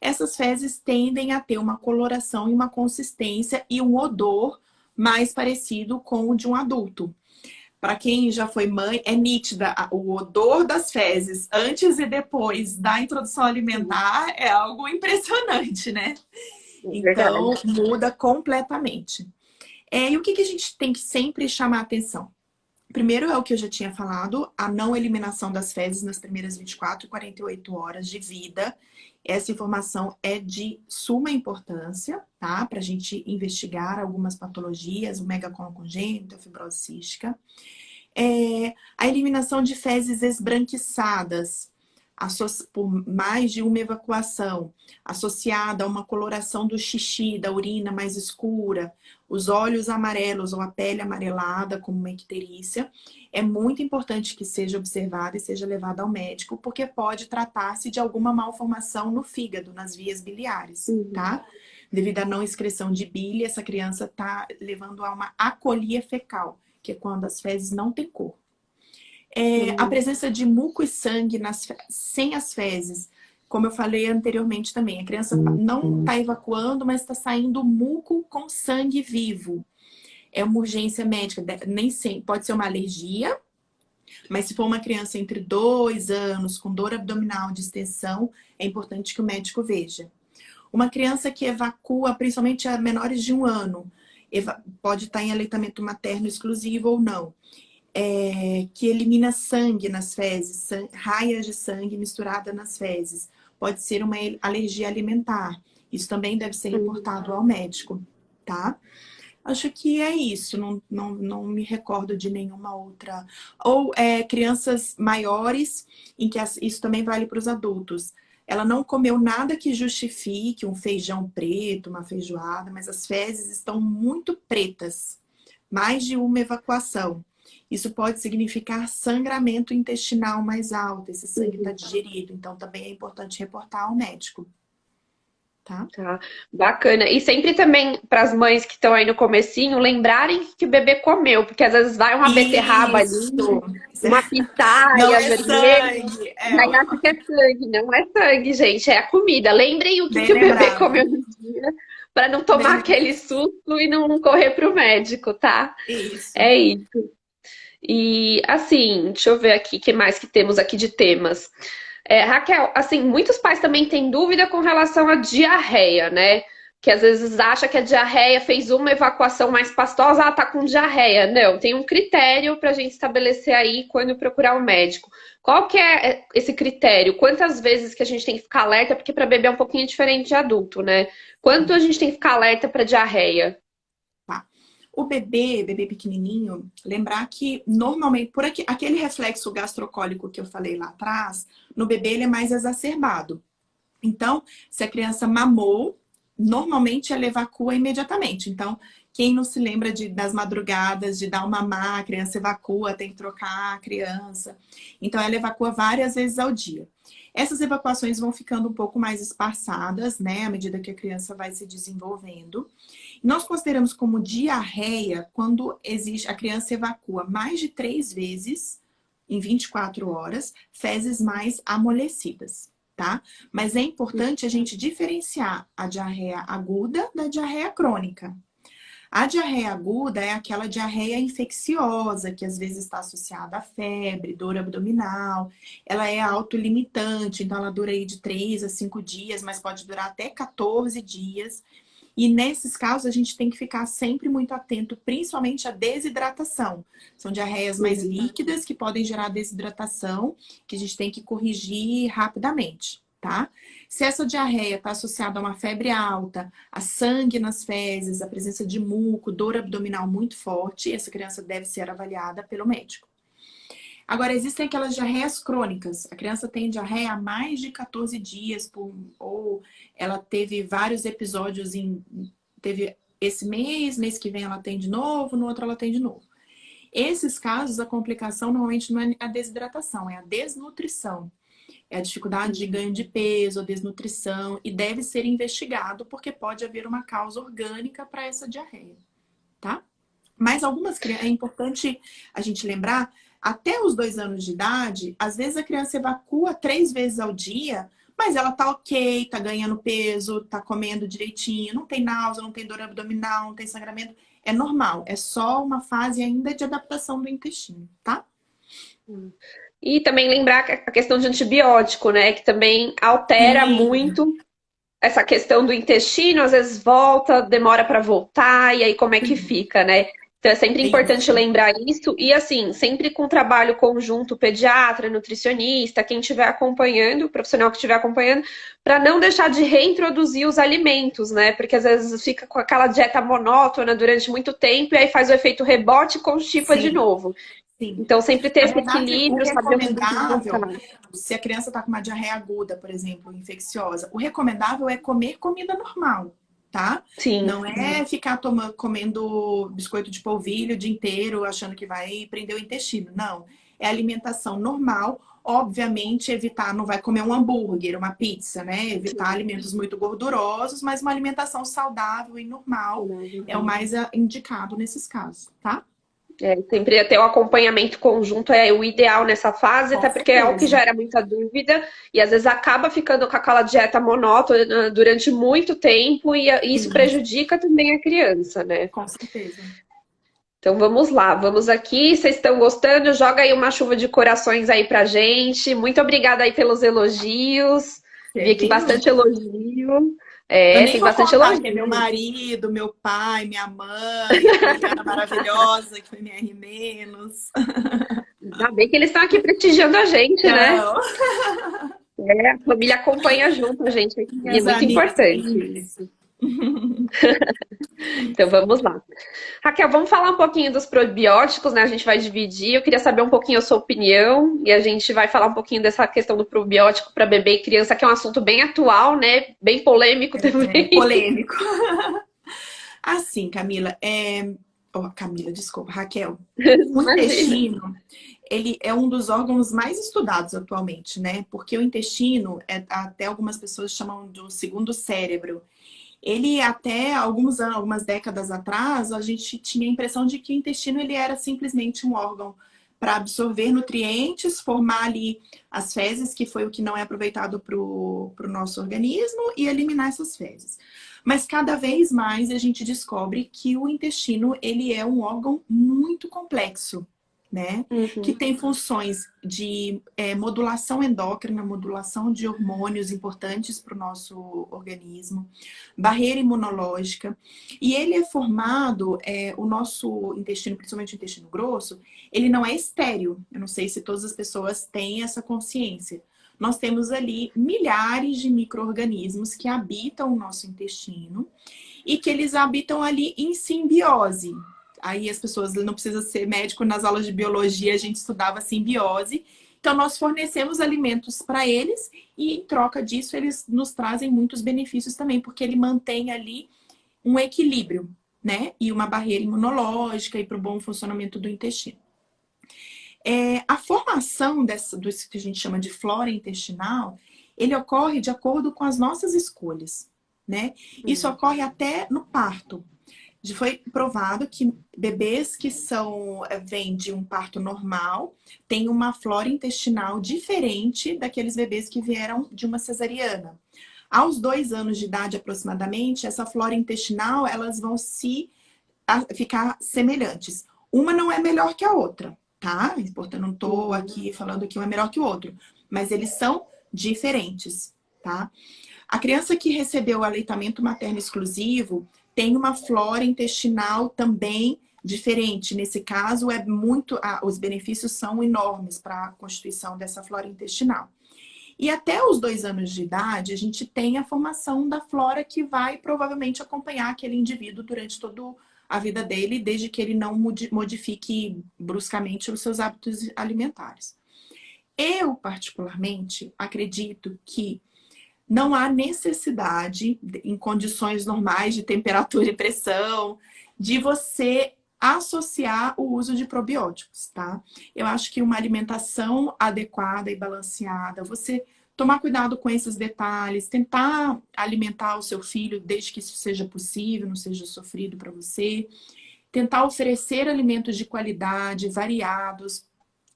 Speaker 2: essas fezes tendem a ter uma coloração e uma consistência e um odor mais parecido com o de um adulto. Para quem já foi mãe, é nítida o odor das fezes antes e depois da introdução alimentar, é algo impressionante, né? Então, muda completamente. E o que a gente tem que sempre chamar a atenção? Primeiro é o que eu já tinha falado, a não eliminação das fezes nas primeiras 24 e 48 horas de vida. Essa informação é de suma importância, tá? Para a gente investigar algumas patologias, o megacolon congênito, a fibrose cística. A eliminação de fezes esbranquiçadas, por mais de uma evacuação, associada a uma coloração do xixi, da urina mais escura, os olhos amarelos ou a pele amarelada, como uma icterícia, é muito importante que seja observada e seja levada ao médico, porque pode tratar-se de alguma malformação no fígado, nas vias biliares, tá? Devido à não excreção de bile, essa criança está levando a uma acolia fecal, que é quando as fezes não têm cor. A presença de muco e sangue sem as fezes, como eu falei anteriormente também, a criança não está evacuando, mas está saindo muco com sangue vivo. É uma urgência médica, nem sempre, pode ser uma alergia, mas se for uma criança entre 2 anos, com dor abdominal, distensão, é importante que o médico veja. Uma criança que evacua, principalmente a menores de 1 ano, pode estar em aleitamento materno exclusivo ou não. Que elimina sangue nas fezes, raias de sangue misturada nas fezes. Pode ser uma alergia alimentar. Isso também deve ser reportado ao médico, tá? Acho que é isso, não me recordo de nenhuma outra. Ou crianças maiores, em que isso também vale para os adultos. Ela não comeu nada que justifique um feijão preto, uma feijoada, mas as fezes estão muito pretas. Mais de uma evacuação. Isso pode significar sangramento intestinal mais alto, esse sangue está digerido, então também é importante reportar ao médico. Tá?
Speaker 1: Tá, bacana. E sempre também para as mães que estão aí no comecinho, lembrarem que o bebê comeu, porque às vezes vai uma beterraba ali, uma pitaia
Speaker 2: não é
Speaker 1: vermelha,
Speaker 2: sangue.
Speaker 1: aí acha que é sangue, não é sangue, gente, é a comida. Lembrem o que o bebê comeu no dia, para não tomar aquele susto e não correr para o médico, tá?
Speaker 2: Isso.
Speaker 1: É isso. E assim, deixa eu ver aqui o que mais que temos aqui de temas. Raquel, assim, muitos pais também têm dúvida com relação à diarreia, né? Que às vezes acha que a diarreia fez uma evacuação mais pastosa, tá com diarreia. Não, tem um critério pra gente estabelecer aí quando procurar um médico. Qual que é esse critério? Quantas vezes que a gente tem que ficar alerta? Porque para bebê é um pouquinho diferente de adulto, né? Quanto a gente tem que ficar alerta para diarreia?
Speaker 2: O bebê pequenininho, lembrar que normalmente, por aquele reflexo gastrocólico que eu falei lá atrás, no bebê ele é mais exacerbado. Então, se a criança mamou, normalmente ela evacua imediatamente. Então, quem não se lembra das madrugadas, de dar uma mamar, a criança evacua, tem que trocar a criança. Então, ela evacua várias vezes ao dia. Essas evacuações vão ficando um pouco mais espaçadas, né, à medida que a criança vai se desenvolvendo. Nós consideramos como diarreia quando existe, a criança evacua mais de 3 vezes em 24 horas, fezes mais amolecidas, tá? Mas é importante a gente diferenciar a diarreia aguda da diarreia crônica. A diarreia aguda é aquela diarreia infecciosa, que às vezes está associada à febre, dor abdominal. Ela é autolimitante, então ela dura aí de 3 a 5 dias, mas pode durar até 14 dias. E nesses casos a gente tem que ficar sempre muito atento, principalmente à desidratação. São diarreias mais líquidas que podem gerar desidratação, que a gente tem que corrigir rapidamente, tá? Se essa diarreia está associada a uma febre alta, a sangue nas fezes, a presença de muco, dor abdominal muito forte, essa criança deve ser avaliada pelo médico. Agora, existem aquelas diarreias crônicas. A criança tem diarreia há mais de 14 dias, ou ela teve vários episódios teve esse mês que vem ela tem de novo, no outro ela tem de novo. Esses casos, a complicação normalmente não é a desidratação, é a desnutrição. É a dificuldade de ganho de peso, a desnutrição, e deve ser investigado porque pode haver uma causa orgânica para essa diarreia, tá? Mas algumas crianças, é importante a gente lembrar, até os 2 anos de idade, às vezes a criança evacua 3 vezes ao dia, mas ela tá ok, tá ganhando peso, tá comendo direitinho, não tem náusea, não tem dor abdominal, não tem sangramento. É normal, é só uma fase ainda de adaptação do intestino, tá?
Speaker 1: E também lembrar a questão de antibiótico, né? Que também altera
Speaker 2: Sim,
Speaker 1: muito essa questão do intestino, às vezes volta, demora para voltar, e aí como é que fica, né? Então é sempre importante
Speaker 2: isso.
Speaker 1: lembrar isso, e assim, sempre com trabalho conjunto, pediatra, nutricionista, quem estiver acompanhando, o profissional que estiver acompanhando, para não deixar de reintroduzir os alimentos, né? Porque às vezes fica com aquela dieta monótona durante muito tempo, e aí faz o efeito rebote e constipa de
Speaker 2: Sim,
Speaker 1: novo.
Speaker 2: sim.
Speaker 1: Então, sempre ter
Speaker 2: Na
Speaker 1: esse
Speaker 2: verdade, o
Speaker 1: equilíbrio, saber o momento de voltar.
Speaker 2: recomendável, se a criança está com uma diarreia aguda, por exemplo, infecciosa, o recomendável é comer comida normal, tá?
Speaker 1: Sim,
Speaker 2: Não é ficar comendo biscoito de polvilho o dia inteiro, achando que vai prender o intestino. Não. É alimentação normal. Obviamente, evitar, não vai comer um hambúrguer, uma pizza, né? Evitar alimentos muito gordurosos, mas uma alimentação saudável e normal é o mais indicado nesses casos, tá?
Speaker 1: sempre ter o acompanhamento conjunto é o ideal nessa fase,
Speaker 2: Com
Speaker 1: até porque é o que
Speaker 2: certeza.
Speaker 1: gera muita dúvida e às vezes acaba ficando com aquela dieta monótona durante muito tempo e isso
Speaker 2: Sim,
Speaker 1: prejudica também a criança, né?
Speaker 2: com certeza.
Speaker 1: Então vamos lá, vamos aqui. Vocês estão gostando? Joga aí uma chuva de corações aí pra gente. Muito obrigada aí pelos elogios.
Speaker 2: Você
Speaker 1: Vi aqui
Speaker 2: viu?
Speaker 1: bastante elogio.
Speaker 2: Eu
Speaker 1: É,
Speaker 2: nem
Speaker 1: tem
Speaker 2: vou
Speaker 1: bastante
Speaker 2: contar que é meu
Speaker 1: elogio.
Speaker 2: marido, meu pai, minha mãe, a Poliana maravilhosa, que foi minha R-.
Speaker 1: Ainda bem que eles estão aqui prestigiando a gente, né?
Speaker 2: Não,
Speaker 1: É, a família acompanha junto a gente aqui, é
Speaker 2: minhas
Speaker 1: muito
Speaker 2: amigas
Speaker 1: importante
Speaker 2: têm
Speaker 1: isso.
Speaker 2: isso.
Speaker 1: Então vamos lá. Raquel, vamos falar um pouquinho dos probióticos, né? A gente vai dividir. Eu queria saber um pouquinho a sua opinião e a gente vai falar um pouquinho dessa questão do probiótico para bebê e criança, que é um assunto bem atual, né? Bem polêmico
Speaker 2: É
Speaker 1: também.
Speaker 2: polêmico. Assim, Camila, Camila, desculpa, Raquel. O
Speaker 1: Imagina.
Speaker 2: intestino, ele é um dos órgãos mais estudados atualmente, né? Porque o intestino, até algumas pessoas chamam do segundo cérebro. Ele até alguns anos, algumas décadas atrás, a gente tinha a impressão de que o intestino ele era simplesmente um órgão para absorver nutrientes, formar ali as fezes, que foi o que não é aproveitado para o nosso organismo, e eliminar essas fezes. Mas cada vez mais a gente descobre que o intestino ele é um órgão muito complexo, né? Que
Speaker 1: Uhum.
Speaker 2: tem funções de modulação endócrina, modulação de hormônios importantes para o nosso organismo, barreira imunológica. E ele é formado, o nosso intestino, principalmente o intestino grosso, ele não é estéril. Eu não sei se todas as pessoas têm essa consciência. Nós temos ali milhares de micro-organismos que habitam o nosso intestino e que eles habitam ali em simbiose. Aí as pessoas não precisa ser médico, nas aulas de biologia a gente estudava simbiose, Então, nós fornecemos alimentos para eles e, em troca disso, eles nos trazem muitos benefícios também, porque ele mantém ali um equilíbrio, né? E uma barreira imunológica e para o bom funcionamento do intestino. A formação do que a gente chama de flora intestinal, ele ocorre de acordo com as nossas escolhas, né? Isso ocorre até no parto. Foi provado que bebês que vêm de um parto normal têm uma flora intestinal diferente daqueles bebês que vieram de uma cesariana. Aos 2 anos de idade, aproximadamente, essa flora intestinal, elas vão ficar semelhantes. Uma não é melhor que a outra, tá? Portanto, não estou aqui falando que um é melhor que o outro, mas eles são diferentes, tá? A criança que recebeu o aleitamento materno exclusivo tem uma flora intestinal também diferente. Nesse caso, os benefícios são enormes para a constituição dessa flora intestinal. E até os 2 anos de idade, a gente tem a formação da flora que vai provavelmente acompanhar aquele indivíduo durante toda a vida dele, desde que ele não modifique bruscamente os seus hábitos alimentares. Eu, particularmente, acredito que não há necessidade, em condições normais de temperatura e pressão, de você associar o uso de probióticos, tá? Eu acho que uma alimentação adequada e balanceada, você tomar cuidado com esses detalhes, tentar alimentar o seu filho desde que isso seja possível, não seja sofrido para você, tentar oferecer alimentos de qualidade, variados,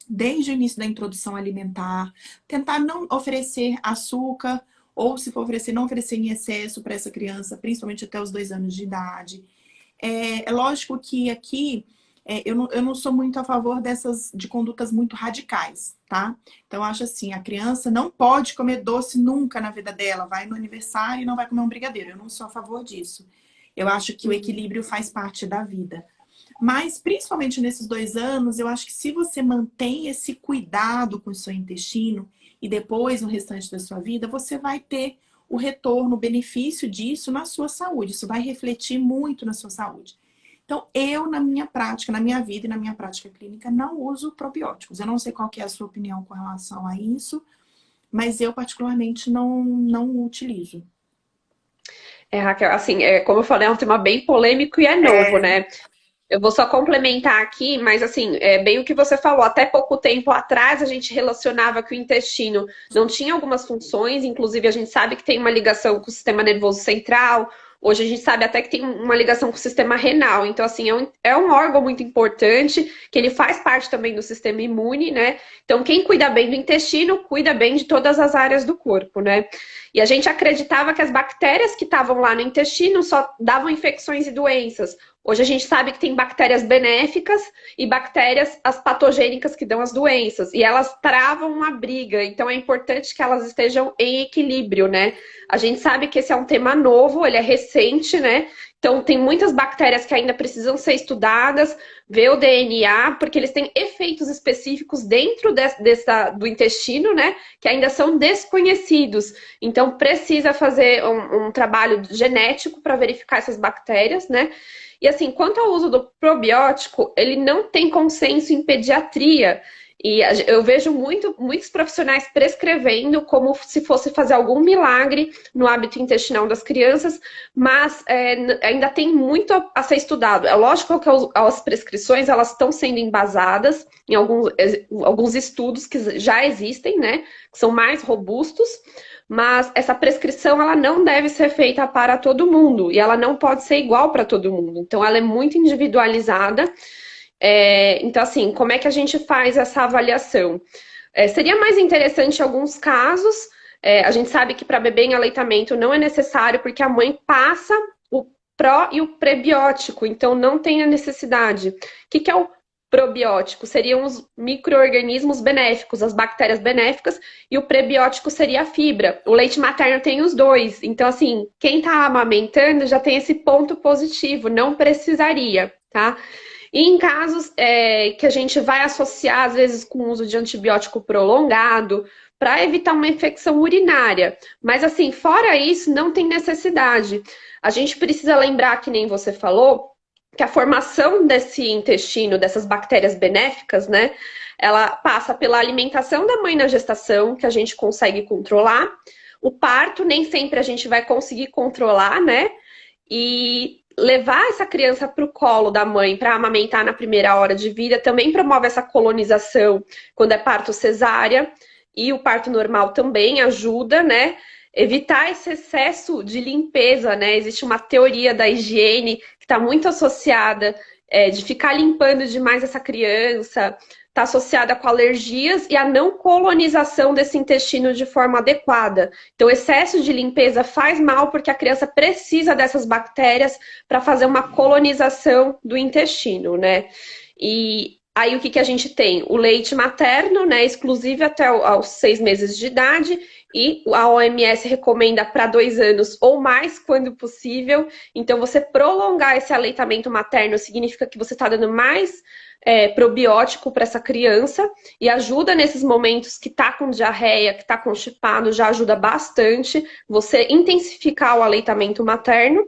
Speaker 2: desde o início da introdução alimentar, tentar não oferecer açúcar, ou se for oferecer, não oferecer em excesso para essa criança, principalmente até os 2 anos de idade. É lógico que aqui eu não sou muito a favor de condutas muito radicais, tá? Então, eu acho assim, a criança não pode comer doce nunca na vida dela, vai no aniversário e não vai comer um brigadeiro. Eu não sou a favor disso. Eu acho que o equilíbrio faz parte da vida. Mas, principalmente nesses 2 anos, eu acho que se você mantém esse cuidado com o seu intestino e depois no restante da sua vida, você vai ter o retorno, o benefício disso na sua saúde. Isso vai refletir muito na sua saúde. Então, eu, na minha prática, na minha vida e na minha prática clínica, não uso probióticos. Eu não sei qual que é a sua opinião com relação a isso, mas eu, particularmente, não utilizo.
Speaker 1: Raquel, assim, como eu falei, é um tema bem polêmico e é novo, né? Eu vou só complementar aqui, mas assim, é bem o que você falou. Até pouco tempo atrás, a gente relacionava que o intestino não tinha algumas funções, inclusive a gente sabe que tem uma ligação com o sistema nervoso central. Hoje a gente sabe até que tem uma ligação com o sistema renal. Então, assim, é um órgão muito importante, que ele faz parte também do sistema imune, né? Então, quem cuida bem do intestino, cuida bem de todas as áreas do corpo, né? E a gente acreditava que as bactérias que estavam lá no intestino só davam infecções e doenças. Hoje a gente sabe que tem bactérias benéficas e bactérias as patogênicas que dão as doenças. E elas travam uma briga. Então é importante que elas estejam em equilíbrio, né? A gente sabe que esse é um tema novo, ele é recente, né? Então tem muitas bactérias que ainda precisam ser estudadas, ver o DNA, porque eles têm efeitos específicos dentro do intestino, né? Que ainda são desconhecidos. Então precisa fazer um trabalho genético para verificar essas bactérias, né? E assim, quanto ao uso do probiótico, ele não tem consenso em pediatria. E eu vejo muitos profissionais prescrevendo como se fosse fazer algum milagre no hábito intestinal das crianças, mas ainda tem muito a ser estudado. É lógico que as prescrições elas estão sendo embasadas em alguns estudos que já existem, né? Que são mais robustos. Mas essa prescrição ela não deve ser feita para todo mundo e ela não pode ser igual para todo mundo. Então ela é muito individualizada. Então assim, como é que a gente faz essa avaliação? Seria mais interessante em alguns casos. A gente sabe que para bebê em aleitamento não é necessário porque a mãe passa o pró e o prebiótico, então não tem a necessidade. O que é o probiótico? Seriam os micro-organismos benéficos, as bactérias benéficas, e o prebiótico seria a fibra. O leite materno tem os dois. Então, assim, quem está amamentando já tem esse ponto positivo, não precisaria, tá? E em casos que a gente vai associar, às vezes, com o uso de antibiótico prolongado, para evitar uma infecção urinária. Mas, assim, fora isso, não tem necessidade. A gente precisa lembrar, que nem você falou, que a formação desse intestino, dessas bactérias benéficas, né? Ela passa pela alimentação da mãe na gestação, que a gente consegue controlar. O parto nem sempre a gente vai conseguir controlar, né? E levar essa criança para o colo da mãe para amamentar na primeira hora de vida também promove essa colonização quando é parto cesárea. E o parto normal também ajuda, né? Evitar esse excesso de limpeza, né? Existe uma teoria da higiene que está muito associada de ficar limpando demais essa criança, está associada com alergias e a não colonização desse intestino de forma adequada. Então, excesso de limpeza faz mal porque a criança precisa dessas bactérias para fazer uma colonização do intestino, né? E aí o que que a gente tem? O leite materno, né, exclusivo até aos 6 meses de idade, e a OMS recomenda para 2 anos ou mais, quando possível. Então, você prolongar esse aleitamento materno significa que você está dando mais probiótico para essa criança e ajuda nesses momentos que está com diarreia, que está constipado, já ajuda bastante você intensificar o aleitamento materno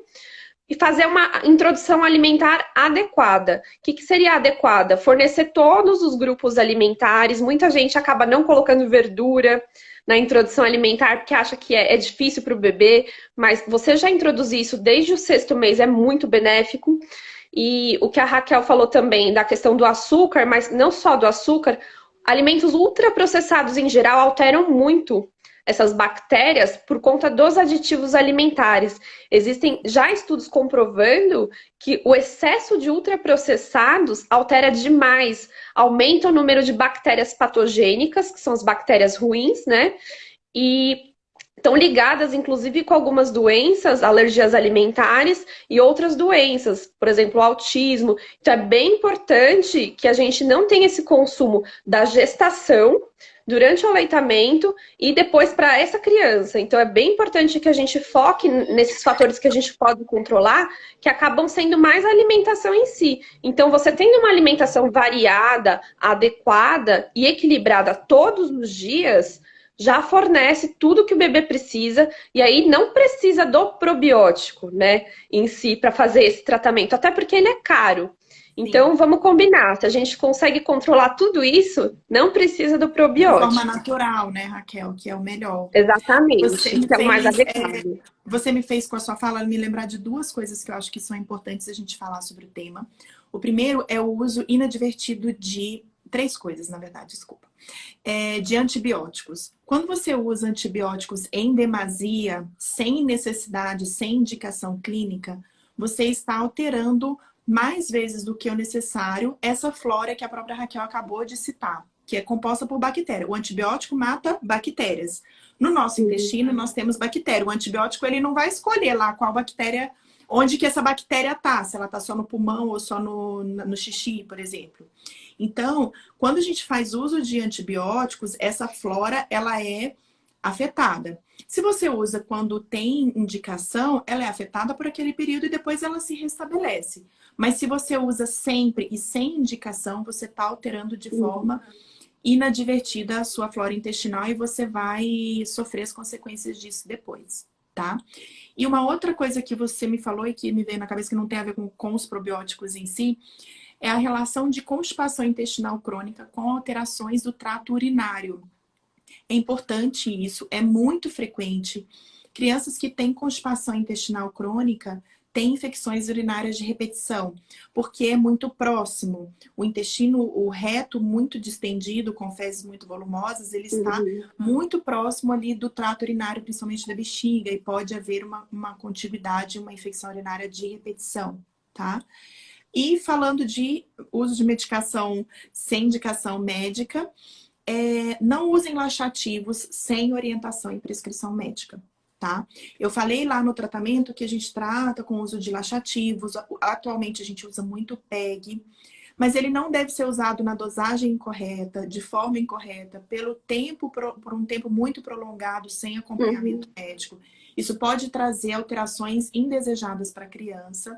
Speaker 1: e fazer uma introdução alimentar adequada. O que seria adequada? Fornecer todos os grupos alimentares. Muita gente acaba não colocando verdura na introdução alimentar porque acha que é difícil para o bebê, mas você já introduzir isso desde o 6º mês é muito benéfico. E o que a Raquel falou também da questão do açúcar, mas não só do açúcar, alimentos ultraprocessados em geral alteram muito essas bactérias por conta dos aditivos alimentares. Existem já estudos comprovando que o excesso de ultraprocessados altera demais, aumenta o número de bactérias patogênicas, que são as bactérias ruins, né? E estão ligadas, inclusive, com algumas doenças, alergias alimentares e outras doenças, por exemplo, o autismo. Então, é bem importante que a gente não tenha esse consumo da gestação, durante o aleitamento e depois para essa criança. Então, é bem importante que a gente foque nesses fatores que a gente pode controlar, que acabam sendo mais a alimentação em si. Então, você tendo uma alimentação variada, adequada e equilibrada todos os dias, já fornece tudo que o bebê precisa e aí não precisa do probiótico, né, em si para fazer esse tratamento, até porque ele é caro.
Speaker 2: Sim.
Speaker 1: Então, vamos combinar. Se a gente consegue controlar tudo isso, não precisa do
Speaker 2: De forma
Speaker 1: probiótico.
Speaker 2: natural, né, Raquel? Que é o melhor. Você
Speaker 1: Exatamente,
Speaker 2: me
Speaker 1: que é o mais
Speaker 2: fez,
Speaker 1: adequado.
Speaker 2: você me fez com a sua fala me lembrar de duas coisas que eu acho que são importantes a gente falar sobre o tema. O primeiro é o uso inadvertido de três coisas, na verdade, desculpa. De antibióticos. Quando você usa antibióticos em demasia, sem necessidade, sem indicação clínica, você está alterando mais vezes do que o necessário essa flora que a própria Raquel acabou de citar, que é composta por bactéria. O antibiótico mata bactérias. No nosso intestino, nós temos bactéria. O antibiótico, ele não vai escolher lá qual bactéria, onde que essa bactéria tá, se ela tá só no pulmão ou só no xixi, por exemplo. Então, quando a gente faz uso de antibióticos, essa flora, ela é afetada. Se você usa quando tem indicação, ela é afetada por aquele período e depois ela se restabelece. Mas se você usa sempre e sem indicação, você está alterando de forma inadvertida a sua flora intestinal e você vai sofrer as consequências disso depois, tá? E uma outra coisa que você me falou e que me veio na cabeça que não tem a ver com os probióticos em si, é a relação de constipação intestinal crônica com alterações do trato urinário. É importante isso, é muito frequente. Crianças que têm constipação intestinal crônica têm infecções urinárias de repetição, porque é muito próximo. O intestino, o reto muito distendido, com fezes muito volumosas, ele está muito próximo ali do trato urinário, principalmente da bexiga, e pode haver uma contiguidade, uma infecção urinária de repetição, tá? E falando de uso de medicação sem indicação médica, não usem laxativos sem orientação e prescrição médica, tá? Eu falei lá no tratamento que a gente trata com o uso de laxativos. Atualmente a gente usa muito PEG, mas ele não deve ser usado na dosagem incorreta, de forma incorreta, por um tempo muito prolongado, sem acompanhamento médico. Isso pode trazer alterações indesejadas para a criança.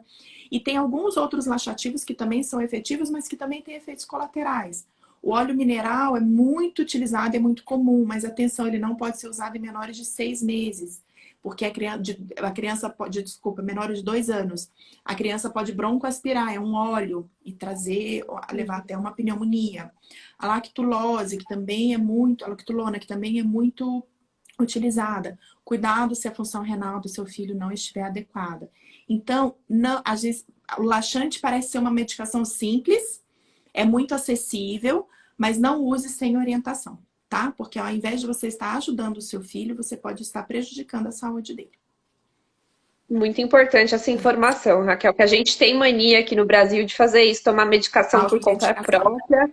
Speaker 2: E tem alguns outros laxativos que também são efetivos, mas que também têm efeitos colaterais. O óleo mineral é muito utilizado, é muito comum, mas atenção, ele não pode ser usado em menores de 6 meses. porque a criança pode, desculpa, menores de 2 anos, a criança pode broncoaspirar, é um óleo, e levar até uma pneumonia. A lactulose, que também é muito, a lactulona, que também é muito utilizada. Cuidado se a função renal do seu filho não estiver adequada. Então, não, às vezes, o laxante parece ser uma medicação simples, é muito acessível, mas não use sem orientação, tá? Porque ao invés de você estar ajudando o seu filho, você pode estar prejudicando a saúde dele.
Speaker 1: Muito importante essa informação, Raquel, que a gente tem mania aqui no Brasil de fazer isso, tomar medicação por conta
Speaker 2: Automedicação.
Speaker 1: própria.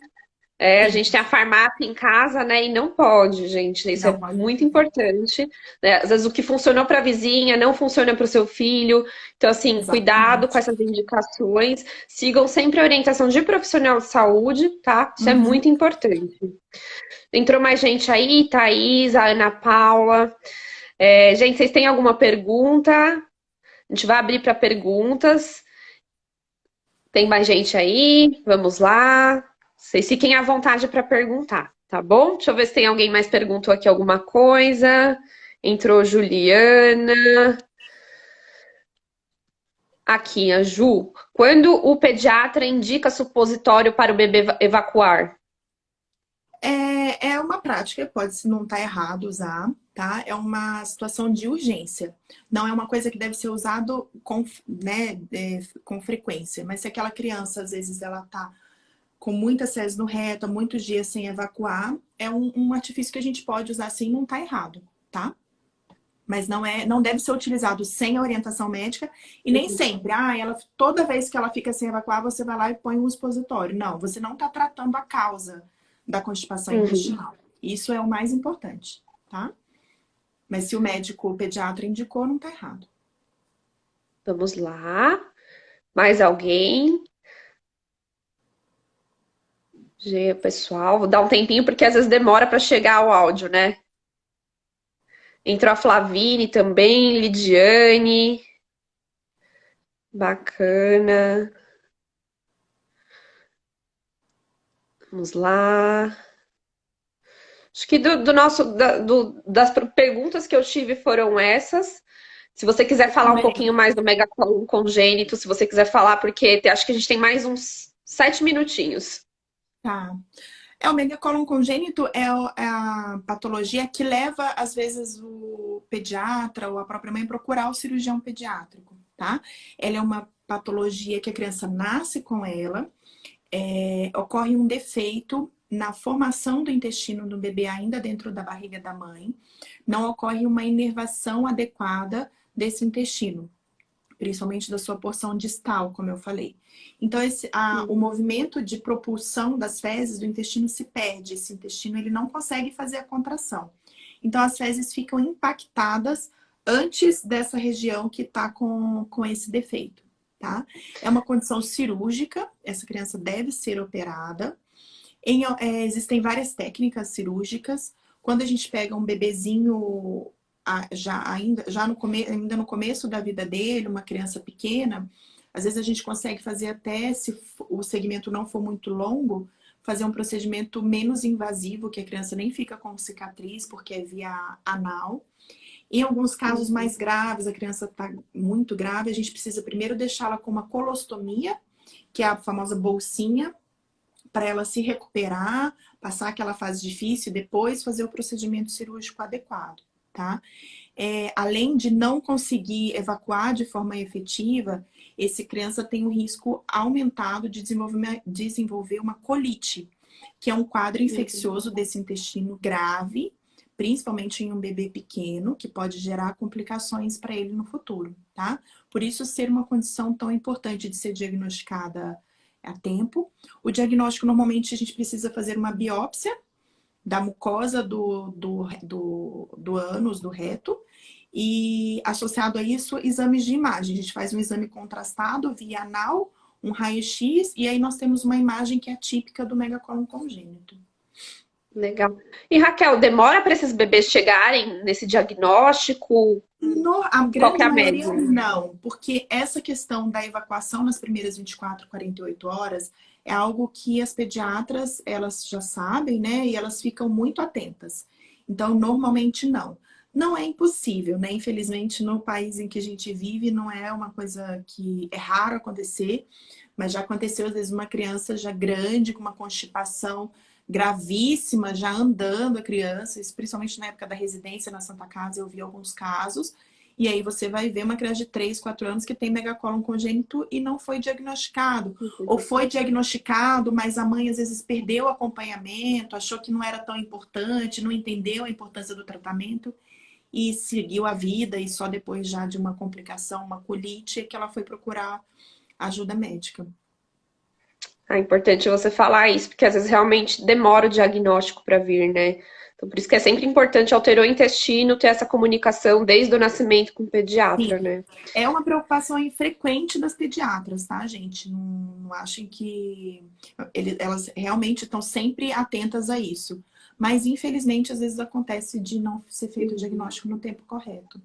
Speaker 1: A gente tem a farmácia em casa, né? E não pode, gente. Isso
Speaker 2: Não
Speaker 1: é
Speaker 2: pode
Speaker 1: muito
Speaker 2: fazer.
Speaker 1: importante, né? Às vezes o que funcionou para a vizinha não funciona para o seu filho. Então, assim, cuidado com
Speaker 2: Exatamente.
Speaker 1: essas indicações. Sigam sempre a orientação de profissional de saúde, tá? Isso é
Speaker 2: Uhum.
Speaker 1: muito importante. Entrou mais gente aí, Thaís, a Ana Paula. Gente, vocês têm alguma pergunta? A gente vai abrir para perguntas. Tem mais gente aí? Vamos lá. Vocês fiquem à vontade para perguntar, tá bom? Deixa eu ver se tem alguém mais perguntou aqui alguma coisa. Entrou Juliana. Aqui, a Ju. Quando o pediatra indica supositório para o bebê evacuar?
Speaker 2: É uma prática, pode não estar errado usar, tá? É uma situação de urgência. Não é uma coisa que deve ser usado com, né, com frequência. Mas se aquela criança, às vezes, ela tá com muitas fezes no reto, há muitos dias sem evacuar, é um artifício que a gente pode usar sim, não tá errado, tá? Mas não deve ser utilizado sem a orientação médica e nem sempre. Toda vez que ela fica sem evacuar, você vai lá e põe um supositório. Não, você não está tratando a causa da constipação
Speaker 1: Uhum.
Speaker 2: intestinal. Isso é o mais importante, tá? Mas se o médico, o pediatra indicou, não está errado.
Speaker 1: Vamos lá. Mais alguém? Pessoal, vou dar um tempinho porque às vezes demora para chegar o áudio, né? Entrou a Flavine também, Lidiane. Bacana. Vamos lá. Acho que das perguntas que eu tive foram essas. Se você quiser falar um
Speaker 2: Também.
Speaker 1: pouquinho mais do megacolon congênito, se você quiser falar, porque acho que a gente tem mais uns 7 minutinhos.
Speaker 2: Tá. O megacolon congênito é a patologia que leva, às vezes, o pediatra ou a própria mãe procurar o cirurgião pediátrico, tá? Ela é uma patologia que a criança nasce com ela, ocorre um defeito na formação do intestino do bebê ainda dentro da barriga da mãe, não ocorre uma inervação adequada desse intestino, principalmente da sua porção distal, como eu falei. Então, o movimento de propulsão das fezes do intestino se perde. Esse intestino ele não consegue fazer a contração. Então, as fezes ficam impactadas antes dessa região que está com esse defeito, tá? É uma condição cirúrgica, essa criança deve ser operada. Existem várias técnicas cirúrgicas. Quando a gente pega um bebezinho ainda no começo da vida dele, uma criança pequena, às vezes a gente consegue fazer até, se o segmento não for muito longo, fazer um procedimento menos invasivo, que a criança nem fica com cicatriz, porque é via anal. Em alguns casos mais graves, a criança está muito grave, a gente precisa primeiro deixá-la com uma colostomia, que é a famosa bolsinha, para ela se recuperar, passar aquela fase difícil e depois fazer o procedimento cirúrgico adequado, tá? Além de não conseguir evacuar de forma efetiva, esse criança tem um risco aumentado de desenvolver uma colite, que é um quadro infeccioso desse intestino grave, principalmente em um bebê pequeno, que pode gerar complicações para ele no futuro, tá? Por isso ser uma condição tão importante de ser diagnosticada a tempo. O diagnóstico, normalmente, a gente precisa fazer uma biópsia da mucosa do ânus, do reto, e associado a isso, exames de imagem. A gente faz um exame contrastado via anal, um raio-x, e aí nós temos uma imagem que é típica do megacolon congênito.
Speaker 1: Legal. E Raquel, demora para esses bebês chegarem nesse diagnóstico?
Speaker 2: A
Speaker 1: Qual que
Speaker 2: grande
Speaker 1: é a
Speaker 2: maioria
Speaker 1: média?
Speaker 2: não, porque essa questão da evacuação nas primeiras 24, 48 horas é algo que as pediatras, elas já sabem, né? E elas ficam muito atentas. Então, normalmente não. Não é impossível, né? Infelizmente, no país em que a gente vive, não é uma coisa que é raro acontecer, mas já aconteceu, às vezes, uma criança já grande, com uma constipação gravíssima, já andando a criança, isso principalmente na época da residência na Santa Casa, eu vi alguns casos. E aí você vai ver uma criança de 3, 4 anos que tem megacólon congênito e não foi diagnosticado. Ou foi diagnosticado, mas a mãe às vezes perdeu o acompanhamento, achou que não era tão importante, não entendeu a importância do tratamento e seguiu a vida, e só depois já de uma complicação, uma colite, é que ela foi procurar ajuda médica.
Speaker 1: É importante você falar isso, porque às vezes realmente demora o diagnóstico para vir, né? Então, por isso que é sempre importante alterou o intestino, ter essa comunicação desde o nascimento com o
Speaker 2: Sim,
Speaker 1: pediatra, né?
Speaker 2: é uma preocupação frequente das pediatras, tá, gente? Não, não achem que elas realmente estão sempre atentas a isso. Mas, infelizmente, às vezes acontece de não ser feito o diagnóstico no tempo correto.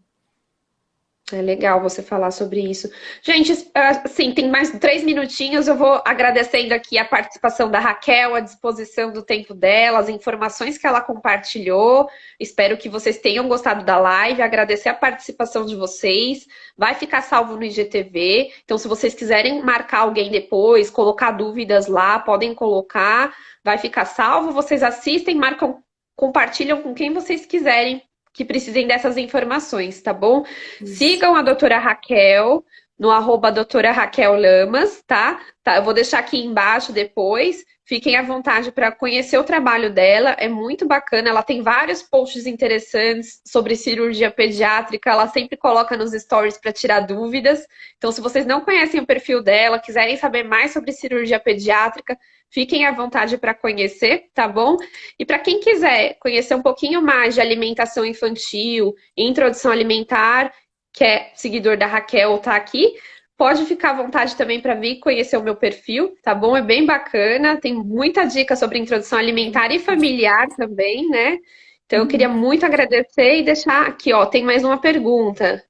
Speaker 1: É legal você falar sobre isso. Gente, assim, tem mais 3 minutinhos. Eu vou agradecendo aqui a participação da Raquel, a disposição do tempo dela, as informações que ela compartilhou. Espero que vocês tenham gostado da live. Agradecer a participação de vocês. Vai ficar salvo no IGTV. Então, se vocês quiserem marcar alguém depois, colocar dúvidas lá, podem colocar. Vai ficar salvo. Vocês assistem, marcam, compartilham com quem vocês quiserem que precisem dessas informações, tá bom?
Speaker 2: Isso.
Speaker 1: Sigam a doutora Raquel no arroba doutora Raquel Lamas, tá? Eu vou deixar aqui embaixo depois. Fiquem à vontade para conhecer o trabalho dela, é muito bacana. Ela tem vários posts interessantes sobre cirurgia pediátrica, ela sempre coloca nos stories para tirar dúvidas. Então, se vocês não conhecem o perfil dela, quiserem saber mais sobre cirurgia pediátrica, fiquem à vontade para conhecer, tá bom? E para quem quiser conhecer um pouquinho mais de alimentação infantil, introdução alimentar, que é seguidor da Raquel, tá aqui, pode ficar à vontade também para vir conhecer o meu perfil, tá bom? É bem bacana, tem muita dica sobre introdução alimentar e familiar também, né? Então eu queria
Speaker 2: Uhum.
Speaker 1: muito agradecer e deixar aqui, ó, tem mais uma pergunta.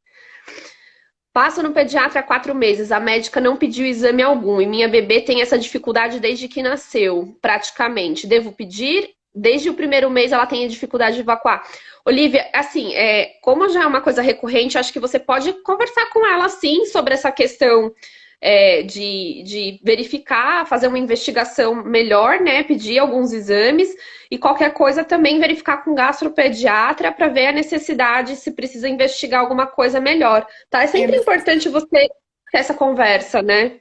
Speaker 1: Passo no pediatra há 4 meses. A médica não pediu exame algum e minha bebê tem essa dificuldade desde que nasceu, praticamente. Devo pedir? Desde o primeiro mês ela tem a dificuldade de evacuar. Olivia, assim, como já é uma coisa recorrente, acho que você pode conversar com ela, sim, sobre essa questão de verificar, fazer uma investigação melhor, né? Pedir alguns exames e qualquer coisa também verificar com o gastropediatra para ver a necessidade, se precisa investigar alguma coisa melhor, tá? É
Speaker 2: É,
Speaker 1: sempre
Speaker 2: mas
Speaker 1: importante você ter essa conversa, né?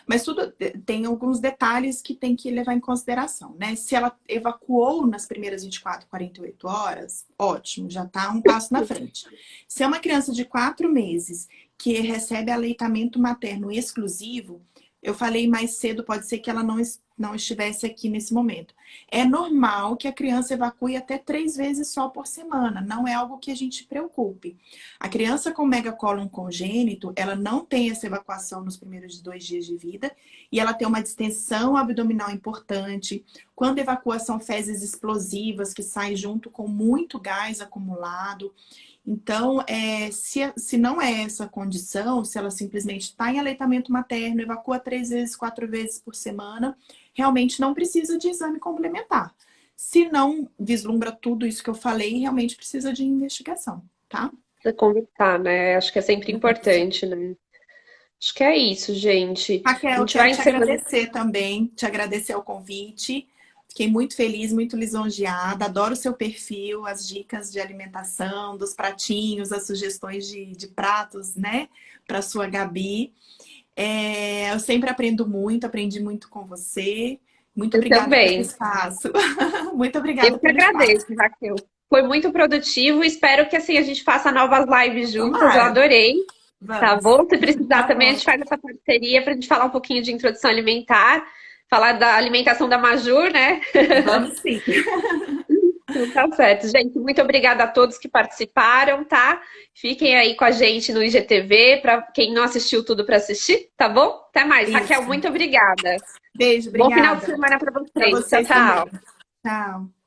Speaker 2: mas tudo tem alguns detalhes que tem que levar em consideração, né? Se ela evacuou nas primeiras 24, 48 horas, ótimo, já está um passo na frente. Se é uma criança de 4 meses que recebe aleitamento materno exclusivo, eu falei mais cedo, pode ser que ela não estivesse aqui nesse momento. É normal que a criança evacue até 3 vezes só por semana, não é algo que a gente preocupe. A criança com megacólon congênito, ela não tem essa evacuação nos primeiros 2 dias de vida e ela tem uma distensão abdominal importante. Quando evacua, são fezes explosivas que saem junto com muito gás acumulado. Então, se não é essa condição, se ela simplesmente está em aleitamento materno, evacua 3 vezes, 4 vezes por semana, realmente não precisa de exame complementar. Se não vislumbra tudo isso que eu falei, realmente precisa de investigação, tá?
Speaker 1: Pra conversar, né? Acho que é sempre importante, né? Acho que é isso, gente. A
Speaker 2: Raquel,
Speaker 1: gente vai
Speaker 2: quero te
Speaker 1: encerrando.
Speaker 2: agradecer também, te agradecer o convite. Fiquei muito feliz, muito lisonjeada. Adoro o seu perfil, as dicas de alimentação, dos pratinhos, as sugestões de pratos, né? Para sua Gabi. Eu sempre aprendo muito, aprendi muito com você. Muito
Speaker 1: Eu
Speaker 2: obrigada pelo
Speaker 1: também.
Speaker 2: espaço. Muito obrigada
Speaker 1: Eu que
Speaker 2: pelo espaço.
Speaker 1: agradeço, Raquel. Foi muito produtivo. Espero que assim a gente faça novas lives juntas. Eu
Speaker 2: Tomara.
Speaker 1: adorei. Tá
Speaker 2: Vamos.
Speaker 1: bom? Se precisar
Speaker 2: Tá
Speaker 1: também, a
Speaker 2: bom.
Speaker 1: gente faz essa parceria para a gente falar um pouquinho de introdução alimentar, falar da alimentação da Majur, né?
Speaker 2: Vamos sim.
Speaker 1: Então tá certo. Gente, muito obrigada a todos que participaram, tá? Fiquem aí com a gente no IGTV, para quem não assistiu tudo para assistir, tá bom? Até mais. Raquel,
Speaker 2: Isso.
Speaker 1: muito obrigada.
Speaker 2: Beijo,
Speaker 1: Bom final de
Speaker 2: obrigada.
Speaker 1: semana para
Speaker 2: Para
Speaker 1: vocês. Tchau,
Speaker 2: vocês também.
Speaker 1: tchau.
Speaker 2: Tchau.